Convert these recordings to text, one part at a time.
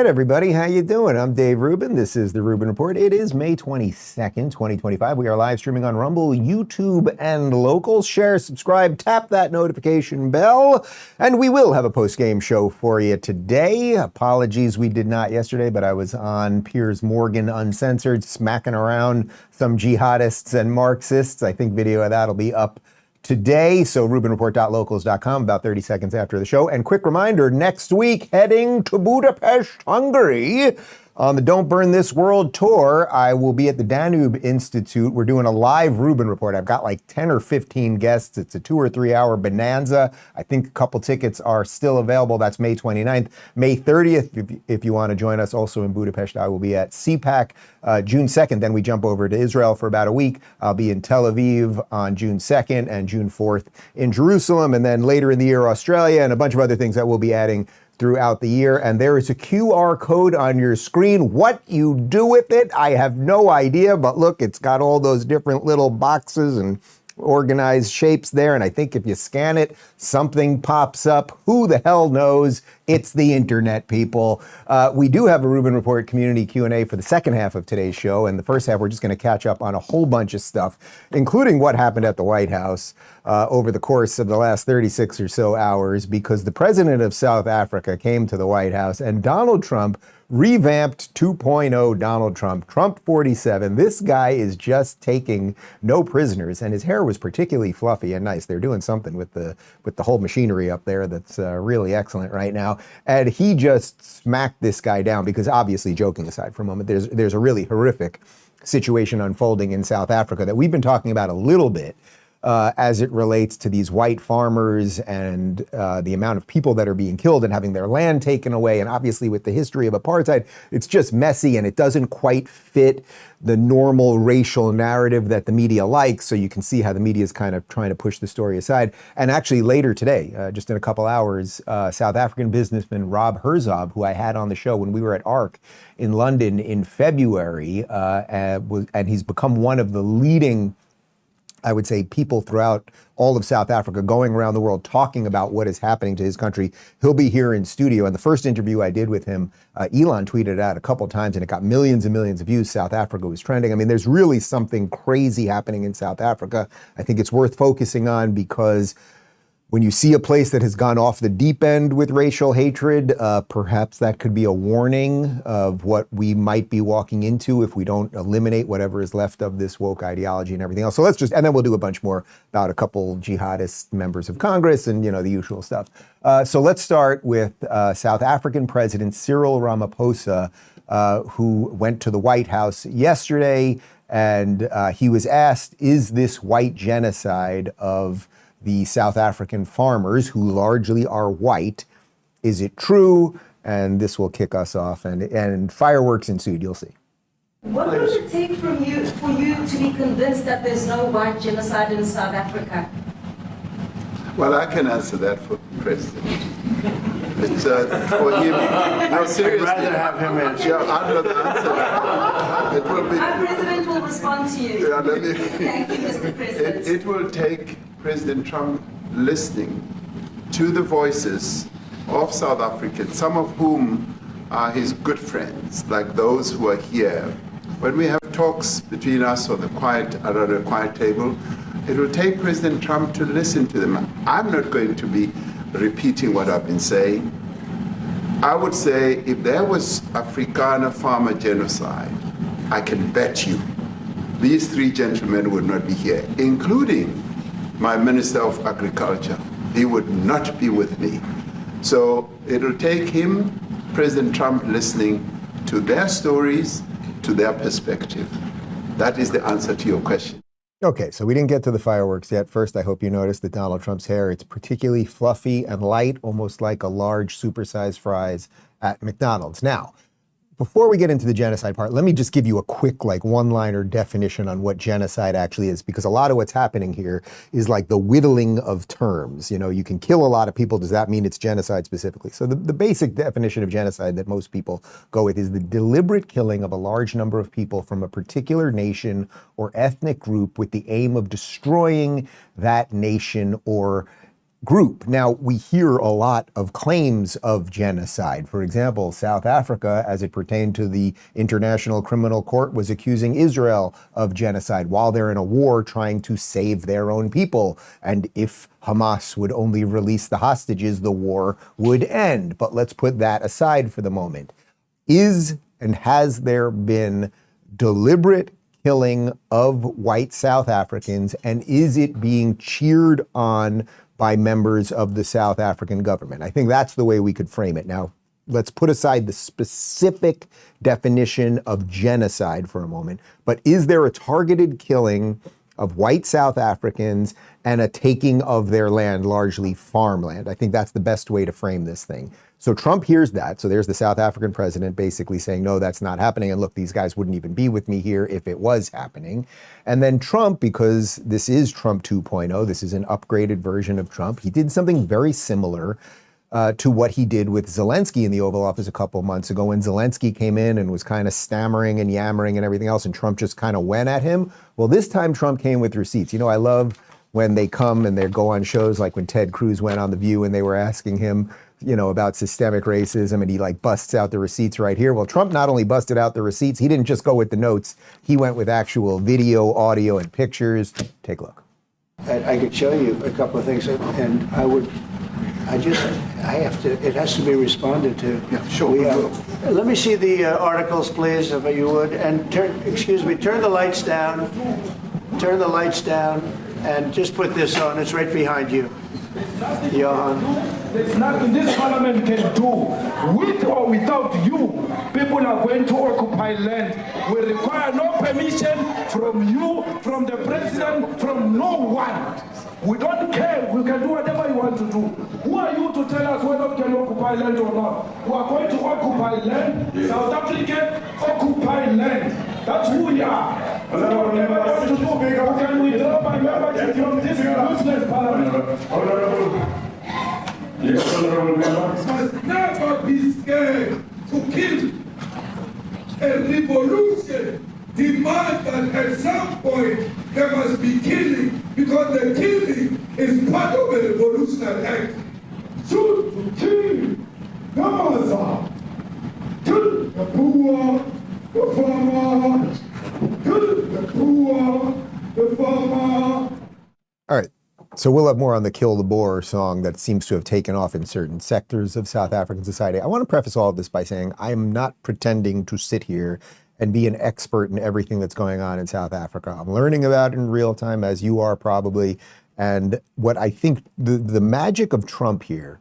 everybody. How you doing? I'm Dave Rubin. This is the Rubin Report. It is May 22nd, 2025. We are live streaming on Rumble, YouTube, and Locals. Share, subscribe, tap that notification bell, and we will have a post-game show for you today. Apologies we did not yesterday, but I was on Piers Morgan Uncensored, smacking around some jihadists and Marxists. I think video of that will be up today, so rubinreport.locals.com about 30 seconds after the show. And quick reminder, next week, heading to Budapest, Hungary, on the Don't Burn This World tour, I will be at the Danube Institute. We're doing a live Rubin Report. I've got like 10 or 15 guests. It's a 2 or 3 hour bonanza. I think a couple tickets are still available. That's May 29th. May 30th, if you want to join us, also in Budapest, I will be at CPAC June 2nd. Then we jump over to Israel for about a week. I'll be in Tel Aviv on June 2nd and June 4th in Jerusalem. And then later in the year, Australia, and a bunch of other things that we'll be adding throughout the year. And there is a QR code on your screen. What you do with it, I have no idea, but look, it's got all those different little boxes and organized shapes there. And I think if you scan it, something pops up. Who the hell knows? It's the internet, people. We do have a Rubin Report community Q&A for the second half of today's show. And the first half, we're just going to catch up on a whole bunch of stuff, including what happened at the White House over the course of the last 36 or so hours, because the president of South Africa came to the White House and Donald Trump revamped 2.0 Donald Trump, Trump 47. This guy is just taking no prisoners, and his hair was particularly fluffy and nice. They're doing something with the whole machinery up there that's really excellent right now. And he just smacked this guy down because, obviously, joking aside for a moment, there's a really horrific situation unfolding in South Africa that we've been talking about a little bit as it relates to these white farmers and the amount of people that are being killed and having their land taken away. And obviously with the history of apartheid, it's just messy and it doesn't quite fit the normal racial narrative that the media likes. So you can see how the media is kind of trying to push the story aside. And actually later today, just in a couple hours, South African businessman Rob Herzog, who I had on the show when we were at ARC in London in February, and he's become one of the leading, I would say, people throughout all of South Africa going around the world talking about what is happening to his country. He'll be here in studio. And the first interview I did with him, Elon tweeted it out a couple of times and it got millions and millions of views. South Africa was trending. I mean, there's really something crazy happening in South Africa. I think it's worth focusing on because when you see a place that has gone off the deep end with racial hatred, perhaps that could be a warning of what we might be walking into if we don't eliminate whatever is left of this woke ideology and everything else. So and then we'll do a bunch more about a couple jihadist members of Congress and, you know, the usual stuff. So let's start with South African President Cyril Ramaphosa, who went to the White House yesterday, and he was asked, is this white genocide of the South African farmers, who largely are white? Is it true? And this will kick us off, and fireworks ensued, you'll see. What does it take for you to be convinced that there's no white genocide in South Africa? Well, I can answer that for the president. It's for him. No, seriously. I'd rather have him answer. Yeah, I'd rather answer that. It will be. Our president will respond to you. Yeah, Thank you, Mr. President. It will take President Trump listening to the voices of South Africans, some of whom are his good friends, like those who are here. When we have talks between us around a quiet table, it will take President Trump to listen to them. I'm not going to be repeating what I've been saying. I would say if there was Afrikaner farmer genocide, I can bet you these three gentlemen would not be here, including my Minister of Agriculture. He would not be with me. So it'll take him, President Trump, listening to their stories, to their perspective. That is the answer to your question. Okay, so we didn't get to the fireworks yet. First, I hope you noticed that Donald Trump's hair, it's particularly fluffy and light, almost like a large supersized fries at McDonald's. Now, before we get into the genocide part, let me just give you a quick, like, one-liner definition on what genocide actually is, because a lot of what's happening here is like the whittling of terms. You know, you can kill a lot of people. Does that mean it's genocide specifically? So the basic definition of genocide that most people go with is the deliberate killing of a large number of people from a particular nation or ethnic group with the aim of destroying that nation or group. Now, we hear a lot of claims of genocide. For example, South Africa, as it pertained to the International Criminal Court, was accusing Israel of genocide while they're in a war trying to save their own people. And if Hamas would only release the hostages, the war would end. But let's put that aside for the moment. Is and has there been deliberate killing of white South Africans, and is it being cheered on by members of the South African government? I think that's the way we could frame it. Now, let's put aside the specific definition of genocide for a moment, but is there a targeted killing of white South Africans and a taking of their land, largely farmland? I think that's the best way to frame this thing. So Trump hears that. So there's the South African president basically saying, no, that's not happening. And look, these guys wouldn't even be with me here if it was happening. And then Trump, because this is Trump 2.0, this is an upgraded version of Trump, he did something very similar to what he did with Zelensky in the Oval Office a couple of months ago, when Zelensky came in and was kind of stammering and yammering and everything else, and Trump just kind of went at him. Well, this time Trump came with receipts. You know, I love when they come and they go on shows like when Ted Cruz went on The View and they were asking him, you know, about systemic racism, and he like busts out the receipts right here. Well, Trump not only busted out the receipts, he didn't just go with the notes. He went with actual video, audio, and pictures. Take a look. I could show you a couple of things, and it has to be responded to. Yeah, sure. Let me see the articles, please, if you would. And turn the lights down. Turn the lights down, and just put this on. It's right behind you. Johan. There's nothing this parliament can do. With or without you, people are going to occupy land. We require no permission from you, from the president, from no one. We don't care. We can do whatever you want to do. Who are you to tell us whether we can occupy land or not? We are going to occupy land. South Africa occupy land. That's who we are. We can withdraw my membership from this useless parliament. Yes, Honorable Member. Must never be scared to kill. A revolution demands that at some point there must be killing, because the killing is part of a revolutionary act. Shoot to kill the mother, kill the poor, the farmer, kill the poor, the farmer. All right. So we'll have more on the Kill the Boer song that seems to have taken off in certain sectors of South African society. I want to preface all of this by saying I am not pretending to sit here and be an expert in everything that's going on in South Africa. I'm learning about it in real time, as you are probably. And what I think the magic of Trump here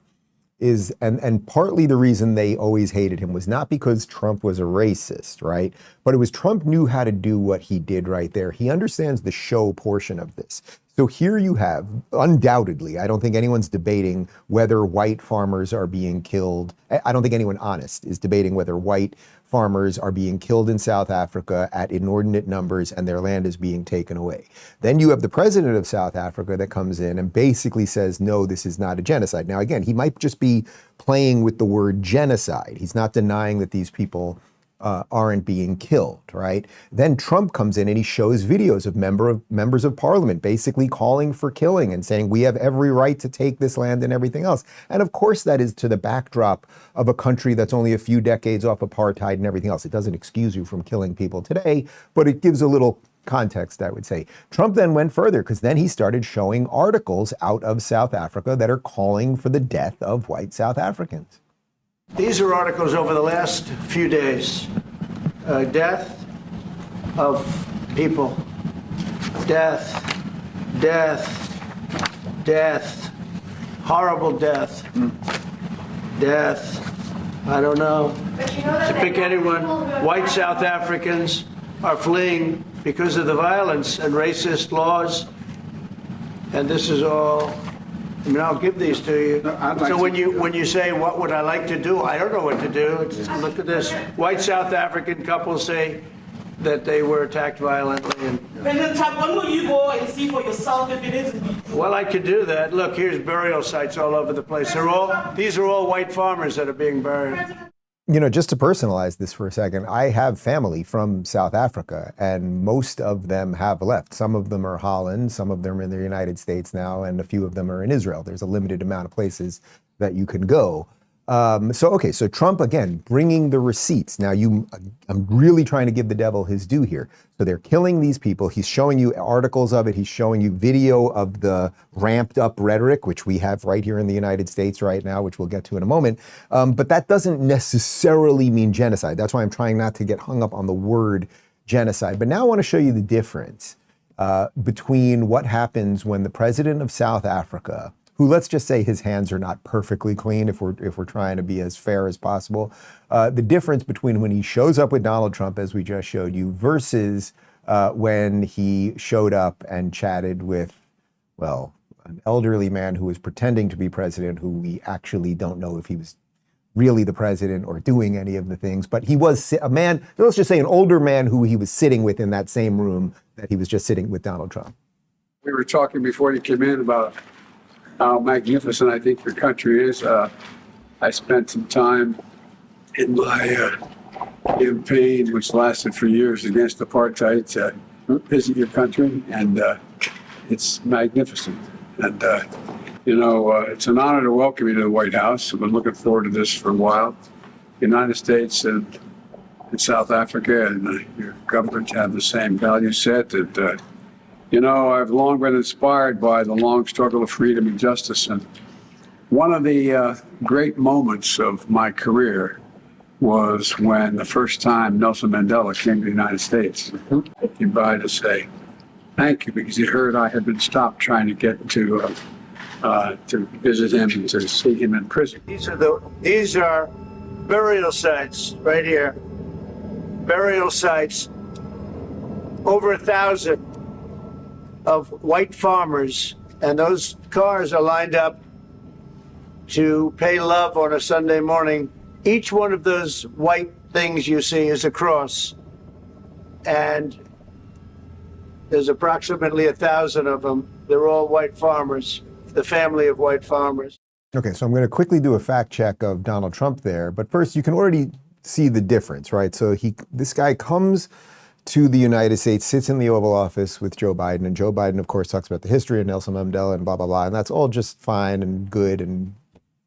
is, and partly the reason they always hated him was not because Trump was a racist, right? But it was Trump knew how to do what he did right there. He understands the show portion of this. So here you have, undoubtedly, I don't think anyone's debating whether white farmers are being killed. I don't think anyone honest is debating whether white farmers are being killed in South Africa at inordinate numbers and their land is being taken away. Then you have the president of South Africa that comes in and basically says, no, this is not a genocide. Now, again, he might just be playing with the word genocide. He's not denying that these people aren't being killed, right? Then Trump comes in and he shows videos of members of parliament basically calling for killing and saying we have every right to take this land and everything else. And of course that is to the backdrop of a country that's only a few decades off apartheid and everything else. It doesn't excuse you from killing people today, but it gives a little context, I would say. Trump then went further because then he started showing articles out of South Africa that are calling for the death of white South Africans. These are articles over the last few days. Death of people. Death. Horrible death. Death. I don't know. To pick anyone. White South Africans are fleeing because of the violence and racist laws. And this is all. I mean, I'll give these to you. So when you say, what would I like to do? I don't know what to do. Look at this. White South African couples say that they were attacked violently. President Trump, when will you go and see for yourself if it is? Well, I could do that. Look, here's burial sites all over the place. These are all white farmers that are being buried. You know, just to personalize this for a second, I have family from South Africa, and most of them have left. Some of them are Holland, some of them are in the United States now, and a few of them are in Israel. There's a limited amount of places that you can go. So Trump, again, bringing the receipts. Now, I'm really trying to give the devil his due here. So they're killing these people. He's showing you articles of it. He's showing you video of the ramped up rhetoric, which we have right here in the United States right now, which we'll get to in a moment. But that doesn't necessarily mean genocide. That's why I'm trying not to get hung up on the word genocide. But now I want to show you the difference between what happens when the president of South Africa, who, let's just say his hands are not perfectly clean if we're trying to be as fair as possible. The difference between when he shows up with Donald Trump, as we just showed you, versus when he showed up and chatted with, well, an elderly man who was pretending to be president, who we actually don't know if he was really the president or doing any of the things, but he was a man, let's just say an older man who he was sitting with in that same room that he was just sitting with Donald Trump. We were talking before you came in about how magnificent I think your country is. I spent some time in my campaign, which lasted for years against apartheid, to visit your country, and it's magnificent. And, it's an honor to welcome you to the White House. I've been looking forward to this for a while. The United States and South Africa and your government have the same value set that I've long been inspired by the long struggle of freedom and justice. And one of the great moments of my career was when the first time Nelson Mandela came to the United States. He came by to say thank you, because he heard I had been stopped trying to get to visit him and to see him in prison. These are burial sites right here. Burial sites, over 1,000 of white farmers, and those cars are lined up to pay love on a Sunday morning. Each one of those white things you see is a cross, and there's approximately 1,000 of them. They're all white farmers, the family of white farmers. Okay, so I'm going to quickly do a fact check of Donald Trump there, but first you can already see the difference, right? So this guy comes to the United States, sits in the Oval Office with Joe Biden, and Joe Biden, of course, talks about the history of Nelson Mandela and blah, blah, blah, and that's all just fine and good and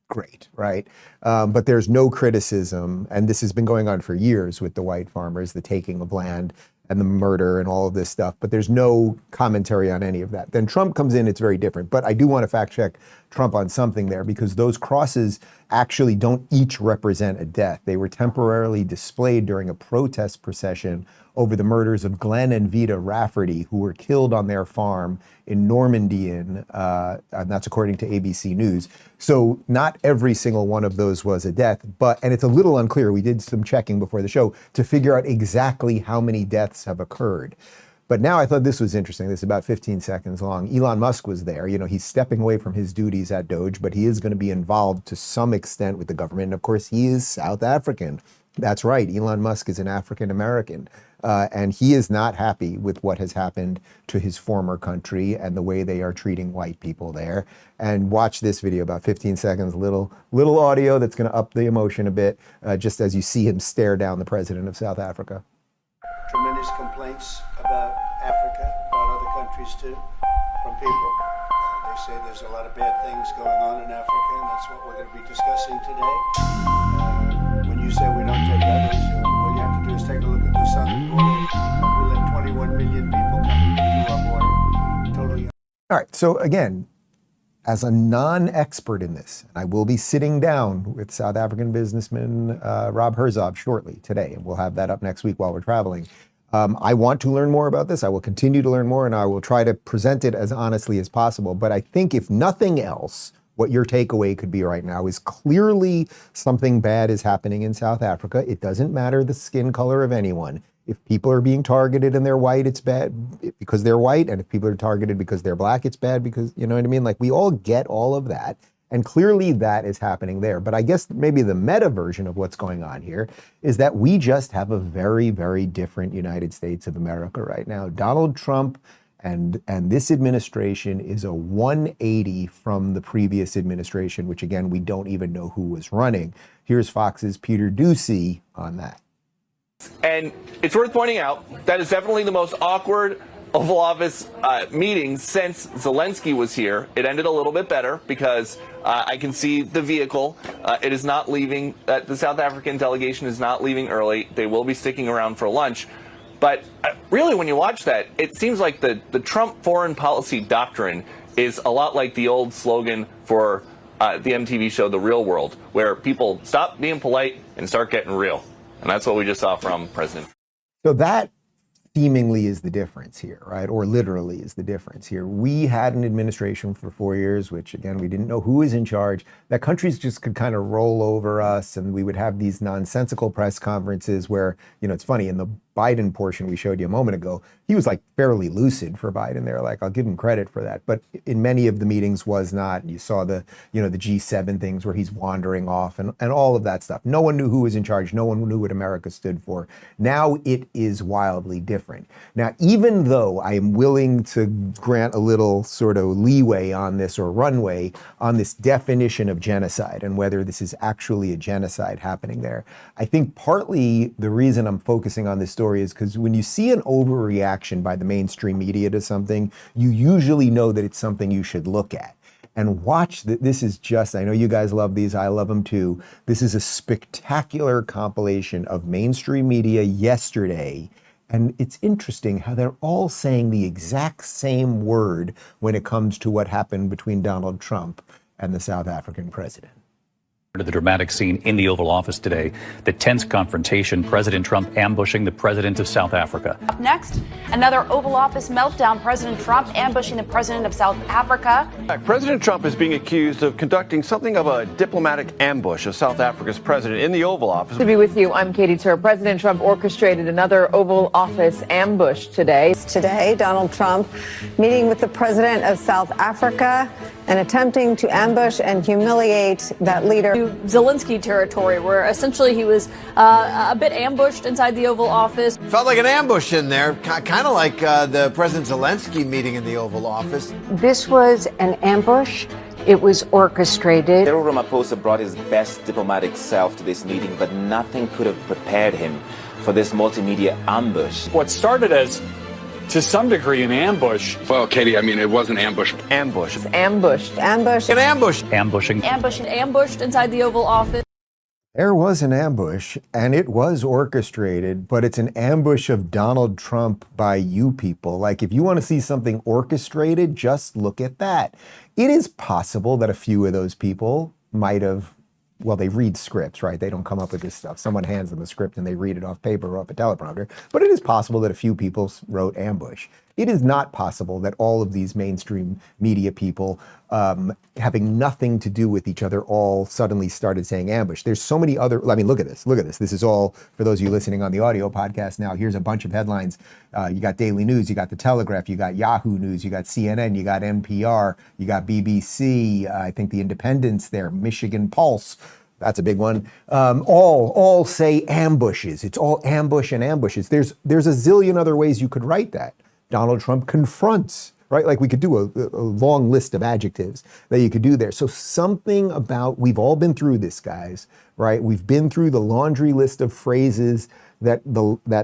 great, right? But there's no criticism, and this has been going on for years with the white farmers, the taking of land and the murder and all of this stuff, but there's no commentary on any of that. Then Trump comes in, it's very different. But I do want to fact check Trump on something there, because those crosses actually don't each represent a death. They were temporarily displayed during a protest procession over the murders of Glenn and Vita Rafferty, who were killed on their farm in Normandy, and that's according to ABC News. So not every single one of those was a death, and it's a little unclear. We did some checking before the show to figure out exactly how many deaths have occurred. But now I thought this was interesting. This is about 15 seconds long. Elon Musk was there. He's stepping away from his duties at Doge, but he is going to be involved to some extent with the government. And of course, he is South African. That's right. Elon Musk is an African American. And he is not happy with what has happened to his former country and the way they are treating white people there. And watch this video, about 15 seconds, little audio that's going to up the emotion a bit, just as you see him stare down the president of South Africa. Tremendous complaints about Africa, about other countries too, from people. They say there's a lot of bad things going on in Africa, and that's what we're going to be discussing today. When you say we don't take others, all you have to do is take a look at the southern border. We let 21 million people come through our border. Totally. All right, so again, as a non-expert in this, and I will be sitting down with South African businessman Rob Herzog shortly today, and we'll have that up next week while we're traveling. I want to learn more about this. I will continue to learn more, and I will try to present it as honestly as possible. But I think if nothing else, what your takeaway could be right now is clearly something bad is happening in South Africa. It doesn't matter the skin color of anyone. If people are being targeted and they're white, it's bad because they're white. And if people are targeted because they're black, it's bad because, you know what I mean? Like, we all get all of that. And clearly that is happening there. But I guess maybe the meta version of what's going on here is that we just have a very, very different United States of America right now. Donald Trump And this administration is a 180 from the previous administration, which again, we don't even know who was running. Here's Fox's Peter Doocy on that. And it's worth pointing out that is definitely the most awkward Oval Office meeting since Zelensky was here. It ended a little bit better because I can see the vehicle. It is not leaving. The South African delegation is not leaving early. They will be sticking around for lunch. But really, when you watch that, it seems like the Trump foreign policy doctrine is a lot like the old slogan for the MTV show The Real World, where people stop being polite and start getting real. And that's what we just saw from President. So that seemingly is the difference here, right? Or literally is the difference here. We had an administration for 4 years, which again, we didn't know who was in charge, that countries just could kind of roll over us, and we would have these nonsensical press conferences where, you know, it's funny, in the Biden portion we showed you a moment ago, he was like fairly lucid for Biden there. Like, I'll give him credit for that. But in many of the meetings was not. You saw the, you know, the G7 things where he's wandering off and all of that stuff. No one knew who was in charge. No one knew what America stood for. Now it is wildly different. Now, even though I am willing to grant a little sort of leeway on this, or runway on this definition of genocide and whether this is actually a genocide happening there, I think partly the reason I'm focusing on this story is because when you see an overreaction by the mainstream media to something, you usually know that it's something you should look at. And watch that. This is just, I know you guys love these, I love them too. This is a spectacular compilation of mainstream media yesterday. And it's interesting how they're all saying the exact same word when it comes to what happened between Donald Trump and the South African president. To the dramatic scene in the Oval Office today, the tense confrontation, President Trump ambushing the president of South Africa. Up next, another Oval Office meltdown, President Trump ambushing the president of South Africa. President Trump is being accused of conducting something of a diplomatic ambush of South Africa's president in the Oval Office. To be with you, I'm Katie Tur. President Trump orchestrated another Oval Office ambush today. Today, Donald Trump meeting with the president of South Africa and attempting to ambush and humiliate that leader. Zelensky territory, where essentially he was a bit ambushed inside the Oval Office. Felt like an ambush in there, kind of like the President Zelensky meeting in the Oval Office. This was an ambush. It was orchestrated. Cyril Ramaphosa brought his best diplomatic self to this meeting, but nothing could have prepared him for this multimedia ambush. What started as, to some degree, an ambush. Well, Katie, I mean, it was an ambush. Ambush. Ambushed. Ambush. An ambush. Ambushing. Ambushed inside the Oval Office. There was an ambush, and it was orchestrated, but it's an ambush of Donald Trump by you people. Like, if you want to see something orchestrated, just look at that. It is possible that a few of those people might have, well, they read scripts, right? They don't come up with this stuff. Someone hands them a script and they read it off paper or off a teleprompter. But it is possible that a few people wrote ambush. It is not possible that all of these mainstream media people, having nothing to do with each other, all suddenly started saying ambush. There's so many other, I mean, look at this, look at this. This is all, for those of you listening on the audio podcast now, here's a bunch of headlines. You got Daily News, you got The Telegraph, you got Yahoo News, you got CNN, you got NPR, you got BBC, I think The Independent's there, Michigan Pulse. That's a big one. All say ambushes. It's all ambush and ambushes. There's a zillion other ways you could write that. Donald Trump confronts, right? Like, we could do a long list of adjectives that you could do there. So something about, we've all been through this, guys, right? We've been through the laundry list of phrases that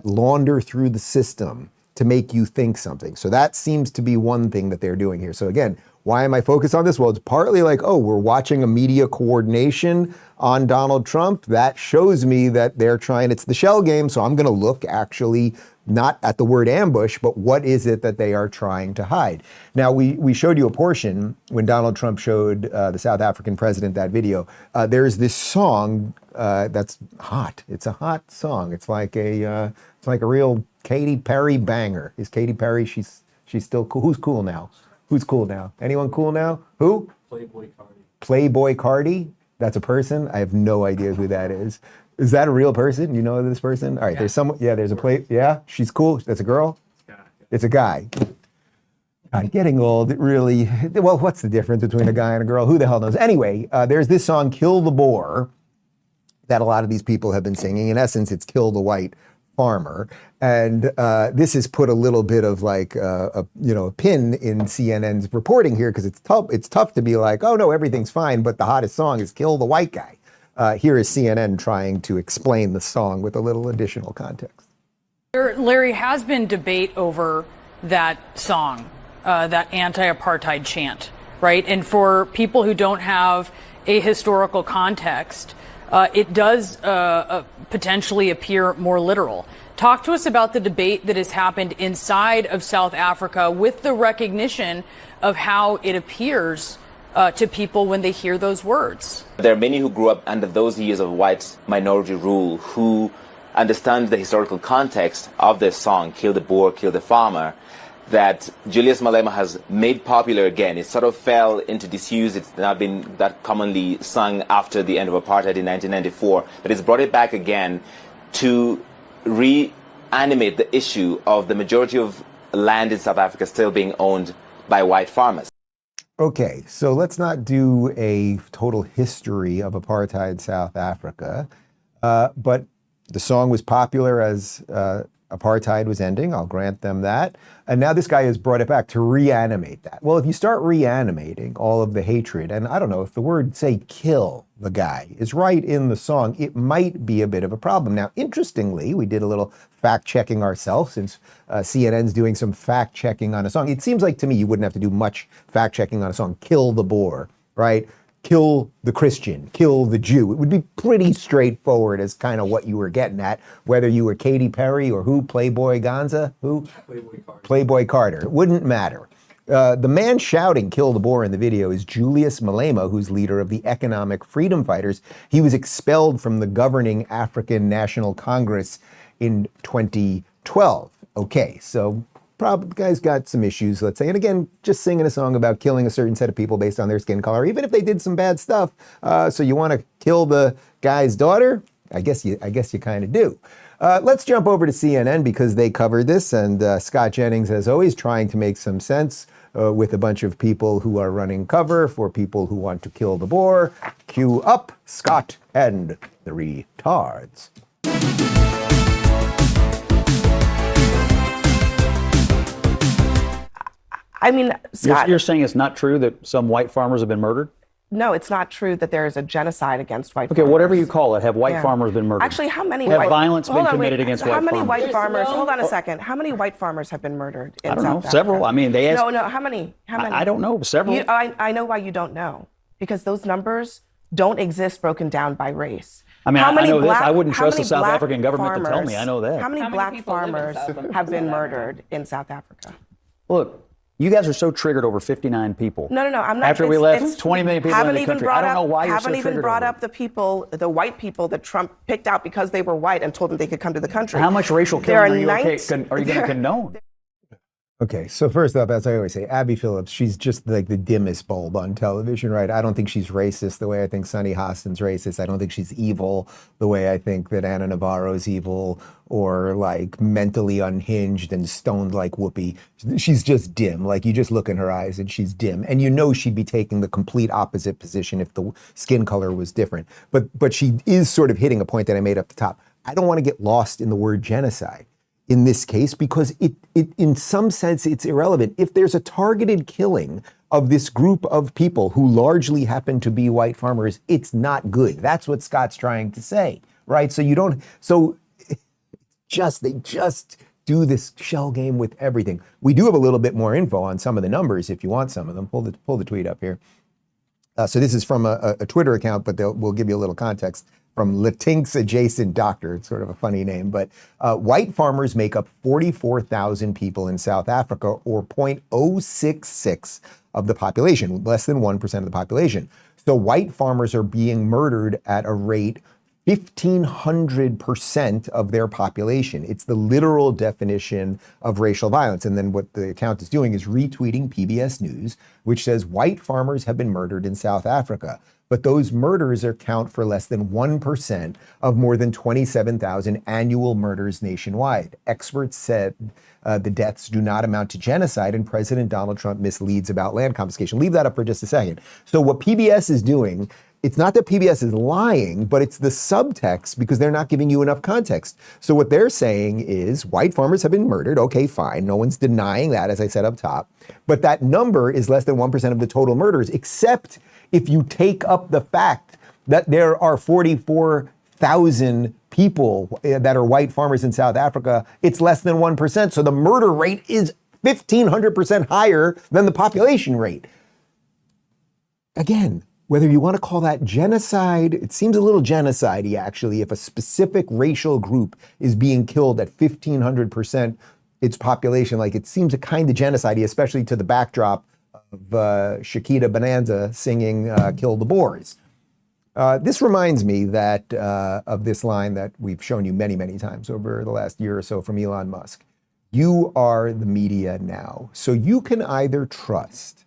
launder through the system to make you think something. So that seems to be one thing that they're doing here. So again, why am I focused on this? Well, it's partly like, oh, we're watching a media coordination on Donald Trump. That shows me that they're trying, it's the shell game. So I'm going to look actually not at the word ambush, but what is it that they are trying to hide? Now, we showed you a portion when Donald Trump showed the South African president that video. There's this song that's hot. It's a hot song. It's like a real Katy Perry banger. Is Katy Perry? She's still cool. Who's cool now? Who's cool now? Anyone cool now? Who? Playboy Cardi. Playboy Cardi? That's a person? I have no idea who that is. Is that a real person? You know this person? All right, yeah. There's someone, yeah, there's a yeah, she's cool. That's a girl? It's a guy. God, getting old, it really, well, what's the difference between a guy and a girl? Who the hell knows? Anyway, there's this song, Kill the Boer, that a lot of these people have been singing. In essence, it's Kill the White farmer. And this has put a little bit of like a pin in CNN's reporting here, because it's tough to be like, oh no, everything's fine, but the hottest song is Kill the White Guy. Here is CNN trying to explain the song with a little additional context. Larry, has been debate over that song, that anti-apartheid chant, right? And for people who don't have a historical context, it does potentially appear more literal. Talk to us about the debate that has happened inside of South Africa with the recognition of how it appears to people when they hear those words. There are many who grew up under those years of white minority rule who understand the historical context of this song, Kill the Boer, Kill the Farmer, that Julius Malema has made popular again. It sort of fell into disuse. It's not been that commonly sung after the end of apartheid in 1994, but it's brought it back again to reanimate the issue of the majority of land in South Africa still being owned by white farmers. Okay, so let's not do a total history of apartheid South Africa, but the song was popular as apartheid was ending. I'll grant them that. And now this guy has brought it back to reanimate that. Well, if you start reanimating all of the hatred, and I don't know if the word, say, kill the guy is right in the song, it might be a bit of a problem. Now, interestingly, we did a little fact-checking ourselves, since CNN's doing some fact-checking on a song. It seems like to me you wouldn't have to do much fact-checking on a song. Kill the Boer, right? Kill the Christian, kill the Jew. It would be pretty straightforward as kind of what you were getting at, whether you were Katy Perry or who, Playboy Gonza, who? Playboy Carter. It wouldn't matter. The man shouting "Kill the Boer" in the video is Julius Malema, who's leader of the Economic Freedom Fighters. He was expelled from the governing African National Congress in 2012. Okay, so probably the guy's got some issues, let's say. And again, just singing a song about killing a certain set of people based on their skin color, even if they did some bad stuff. So you want to kill the guy's daughter? I guess you kind of do. Let's jump over to CNN because they covered this, and Scott Jennings, as always, trying to make some sense with a bunch of people who are running cover for people who want to kill the Boer. Cue up Scott and the retards. I mean, Scott, you're saying it's not true that some white farmers have been murdered? No, it's not true that there is a genocide against white Okay, farmers. whatever you call it, have white farmers been murdered? Actually, how many have violence been committed against white farmers? How many white farmers? Hold on a second. How many white farmers have been murdered in South Africa? Several. I mean, they asked. No, how many? How many? I don't know. Several. I know why you don't know, because those numbers don't exist broken down by race. I mean, I know this. I wouldn't trust the South African government to tell me. I know that. How many black farmers have been murdered in South Africa? Look, you guys are so triggered over 59 people. No, I'm not. After we left 20 million people in the country. I don't know why you're so triggered. Haven't even brought up the people, the white people that Trump picked out because they were white and told them they could come to the country. How much racial killing are you going to condone? Okay, so first up, as I always say, Abby Phillips, she's just like the dimmest bulb on television, right? I don't think she's racist the way I think Sunny Hostin's racist. I don't think she's evil the way I think that Anna Navarro's evil, or like mentally unhinged and stoned like Whoopi. She's just dim. Like, you just look in her eyes and she's dim. And you know she'd be taking the complete opposite position if the skin color was different. But she is sort of hitting a point that I made up the top. I don't want to get lost in the word genocide in this case, because it in some sense it's irrelevant. If there's a targeted killing of this group of people who largely happen to be white farmers, it's not good. That's what Scott's trying to say, right? So they just do this shell game with everything. We do have a little bit more info on some of the numbers if you want some of them. Pull the tweet up here. So this is from a Twitter account, but we'll give you a little context. From Latink's Adjacent Doctor, it's sort of a funny name, but white farmers make up 44,000 people in South Africa, or 0.066 of the population, less than 1% of the population. So white farmers are being murdered at a rate 1,500% of their population. It's the literal definition of racial violence. And then what the account is doing is retweeting PBS News, which says white farmers have been murdered in South Africa. But those murders account for less than 1% of more than 27,000 annual murders nationwide. Experts said the deaths do not amount to genocide, and President Donald Trump misleads about land confiscation. Leave that up for just a second. So what PBS is doing it's not that PBS is lying, but it's the subtext because they're not giving you enough context. So what they're saying is white farmers have been murdered. Okay, fine. No one's denying that, as I said up top. But that number is less than 1% of the total murders, except if you take up the fact that there are 44,000 people that are white farmers in South Africa. It's less than 1%. So the murder rate is 1,500% higher than the population rate. Again, whether you want to call that genocide, it seems a little genocide-y actually, if a specific racial group is being killed at 1,500% its population. Like, it seems a kind of genocide-y, especially to the backdrop of Shakita Bonanza singing Kill the Boers. This reminds me that of this line that we've shown you many, many times over the last year or so from Elon Musk. You are the media now. So you can either trust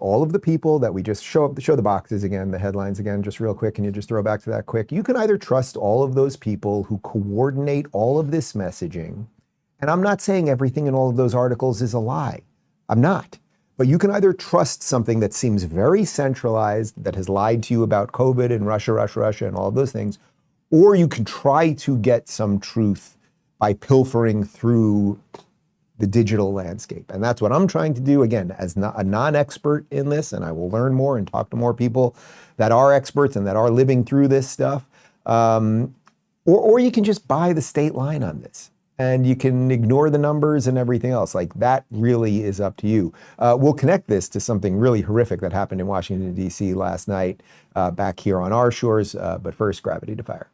all of the people that we just show the boxes again, the headlines again, just real quick. Can you just throw back to that quick? You can either trust all of those people who coordinate all of this messaging. And I'm not saying everything in all of those articles is a lie. I'm not. But you can either trust something that seems very centralized, that has lied to you about COVID and Russia, and all of those things, or you can try to get some truth by pilfering through the digital landscape. And that's what I'm trying to do, again, as a non-expert in this, and I will learn more and talk to more people that are experts and that are living through this stuff. Or you can just buy the state line on this. And you can ignore the numbers and everything else. Like, that really is up to you. We'll connect this to something really horrific that happened in Washington, D.C. last night back here on our shores. But first, gravity to fire.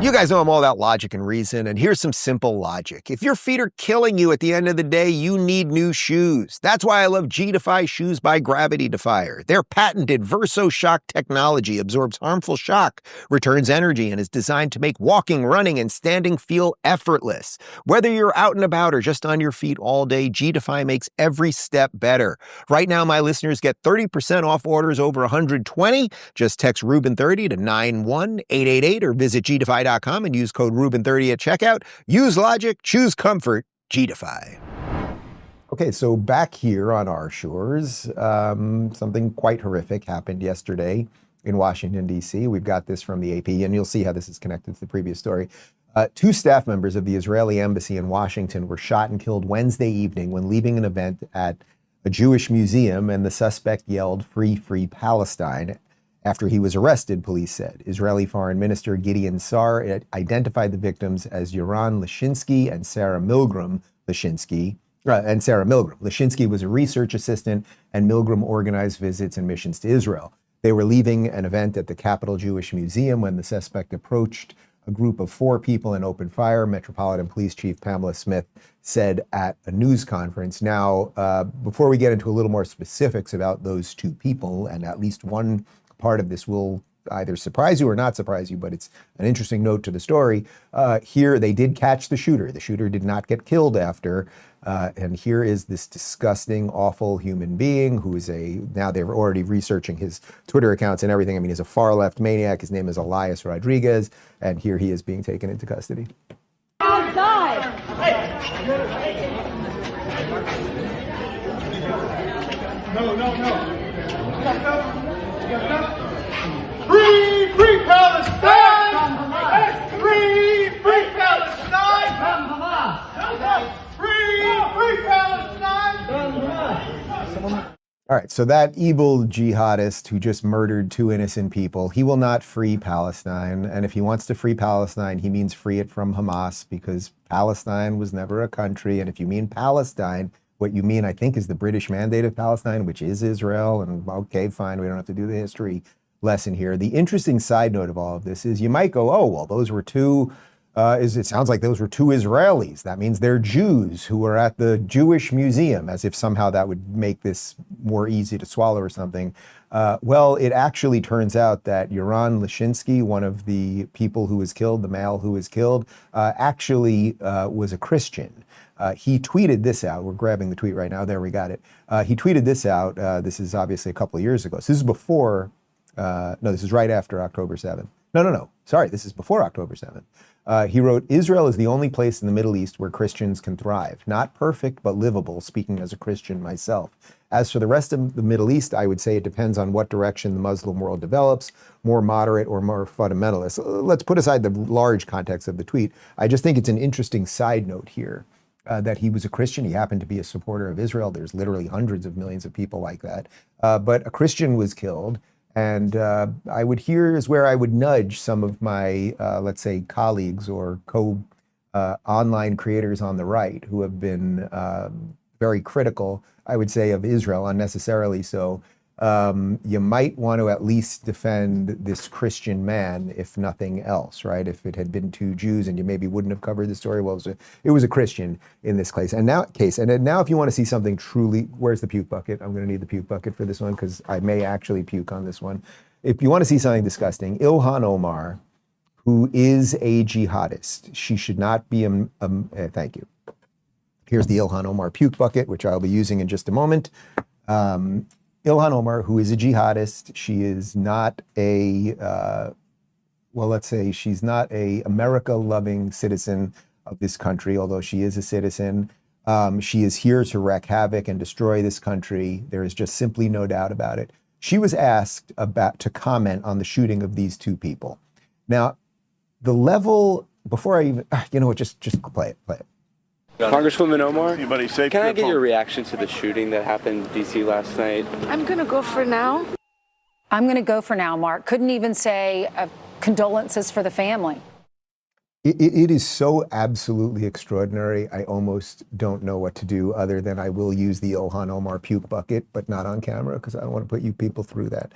You guys know I'm all about logic and reason, and here's some simple logic. If your feet are killing you at the end of the day, you need new shoes. That's why I love G-Defy shoes by Gravity Defier. Their patented Verso Shock technology absorbs harmful shock, returns energy, and is designed to make walking, running, and standing feel effortless. Whether you're out and about or just on your feet all day, G-Defy makes every step better. Right now, my listeners get 30% off orders over $120. Just text Rubin30 to 91888 or visit G-Defy.com and use code Rubin30 at checkout. Use logic, choose comfort, G-Defy. Okay, so back here on our shores, something quite horrific happened yesterday in Washington, D.C. We've got this from the AP, and you'll see how this is connected to the previous story. 2 staff members of the Israeli embassy in Washington were shot and killed Wednesday evening when leaving an event at a Jewish museum, and the suspect yelled, "Free, free Palestine," after he was arrested, police said. Israeli Foreign Minister Gideon Sa'ar identified the victims as Yaron Lashinsky and Sarah Milgram Lashinsky. Lashinsky was a research assistant, and Milgram organized visits and missions to Israel. They were leaving an event at the Capitol Jewish Museum when the suspect approached a group of 4 people and opened fire, Metropolitan Police Chief Pamela Smith said at a news conference. Now, before we get into a little more specifics about those 2 people, and at least one part of this will either surprise you or not surprise you, but it's an interesting note to the story. Here, they did catch the shooter. The shooter did not get killed after. And here is this disgusting, awful human being who is now they're already researching his Twitter accounts and everything. I mean, he's a far-left maniac. His name is Elias Rodriguez, and here he is being taken into custody. Outside! No. Free, free Palestine! Free, free Palestine! Free, free Palestine! All right, so that evil jihadist who just murdered 2 innocent people, he will not free Palestine. And if he wants to free Palestine, he means free it from Hamas, because Palestine was never a country. And if you mean Palestine, what you mean, I think, is the British Mandate of Palestine, which is Israel. And okay, fine, we don't have to do the history lesson here. The interesting side note of all of this is you might go, oh, well, those were 2, it sounds like those were 2 Israelis. That means they're Jews who were at the Jewish museum, as if somehow that would make this more easy to swallow or something. Well, it actually turns out that Yaron Lashinsky, one of the people who was killed, the male who was killed, actually was a Christian. He tweeted this out. We're grabbing the tweet right now. There, we got it. He tweeted this out. This is obviously a couple of years ago. So this is before, no, this is right after October 7th. No. Sorry, this is before October 7th. He wrote, Israel is the only place in the Middle East where Christians can thrive. Not perfect, but livable, speaking as a Christian myself. As for the rest of the Middle East, I would say it depends on what direction the Muslim world develops, more moderate or more fundamentalist. Let's put aside the large context of the tweet. I just think it's an interesting side note here that he was a Christian. He happened to be a supporter of Israel. There's literally hundreds of millions of people like that. But a Christian was killed. And here is where I would nudge some of my, let's say, colleagues or online creators on the right who have been very critical, I would say, of Israel, unnecessarily so. You might want to at least defend this Christian man, if nothing else, right? If it had been two Jews and you maybe wouldn't have covered the story, well, it was a Christian in this case. And now if you want to see something truly, where's the puke bucket? I'm going to need the puke bucket for this one because I may actually puke on this one. If you want to see something disgusting, Ilhan Omar, who is a jihadist, she should not be thank you. Here's the Ilhan Omar puke bucket, which I'll be using in just a moment. Ilhan Omar, who is a jihadist, she is not she's not a America-loving citizen of this country, although she is a citizen. She is here to wreak havoc and destroy this country. There is just simply no doubt about it. She was asked to comment on the shooting of these two people. Now, the level, before I even, just play it. Congresswoman Omar, can I get your reaction to the shooting that happened in D.C. last night? I'm going to go for now. I'm going to go for now, Mark. Couldn't even say condolences for the family. It is so absolutely extraordinary. I almost don't know what to do other than I will use the Ilhan Omar puke bucket, but not on camera because I don't want to put you people through that.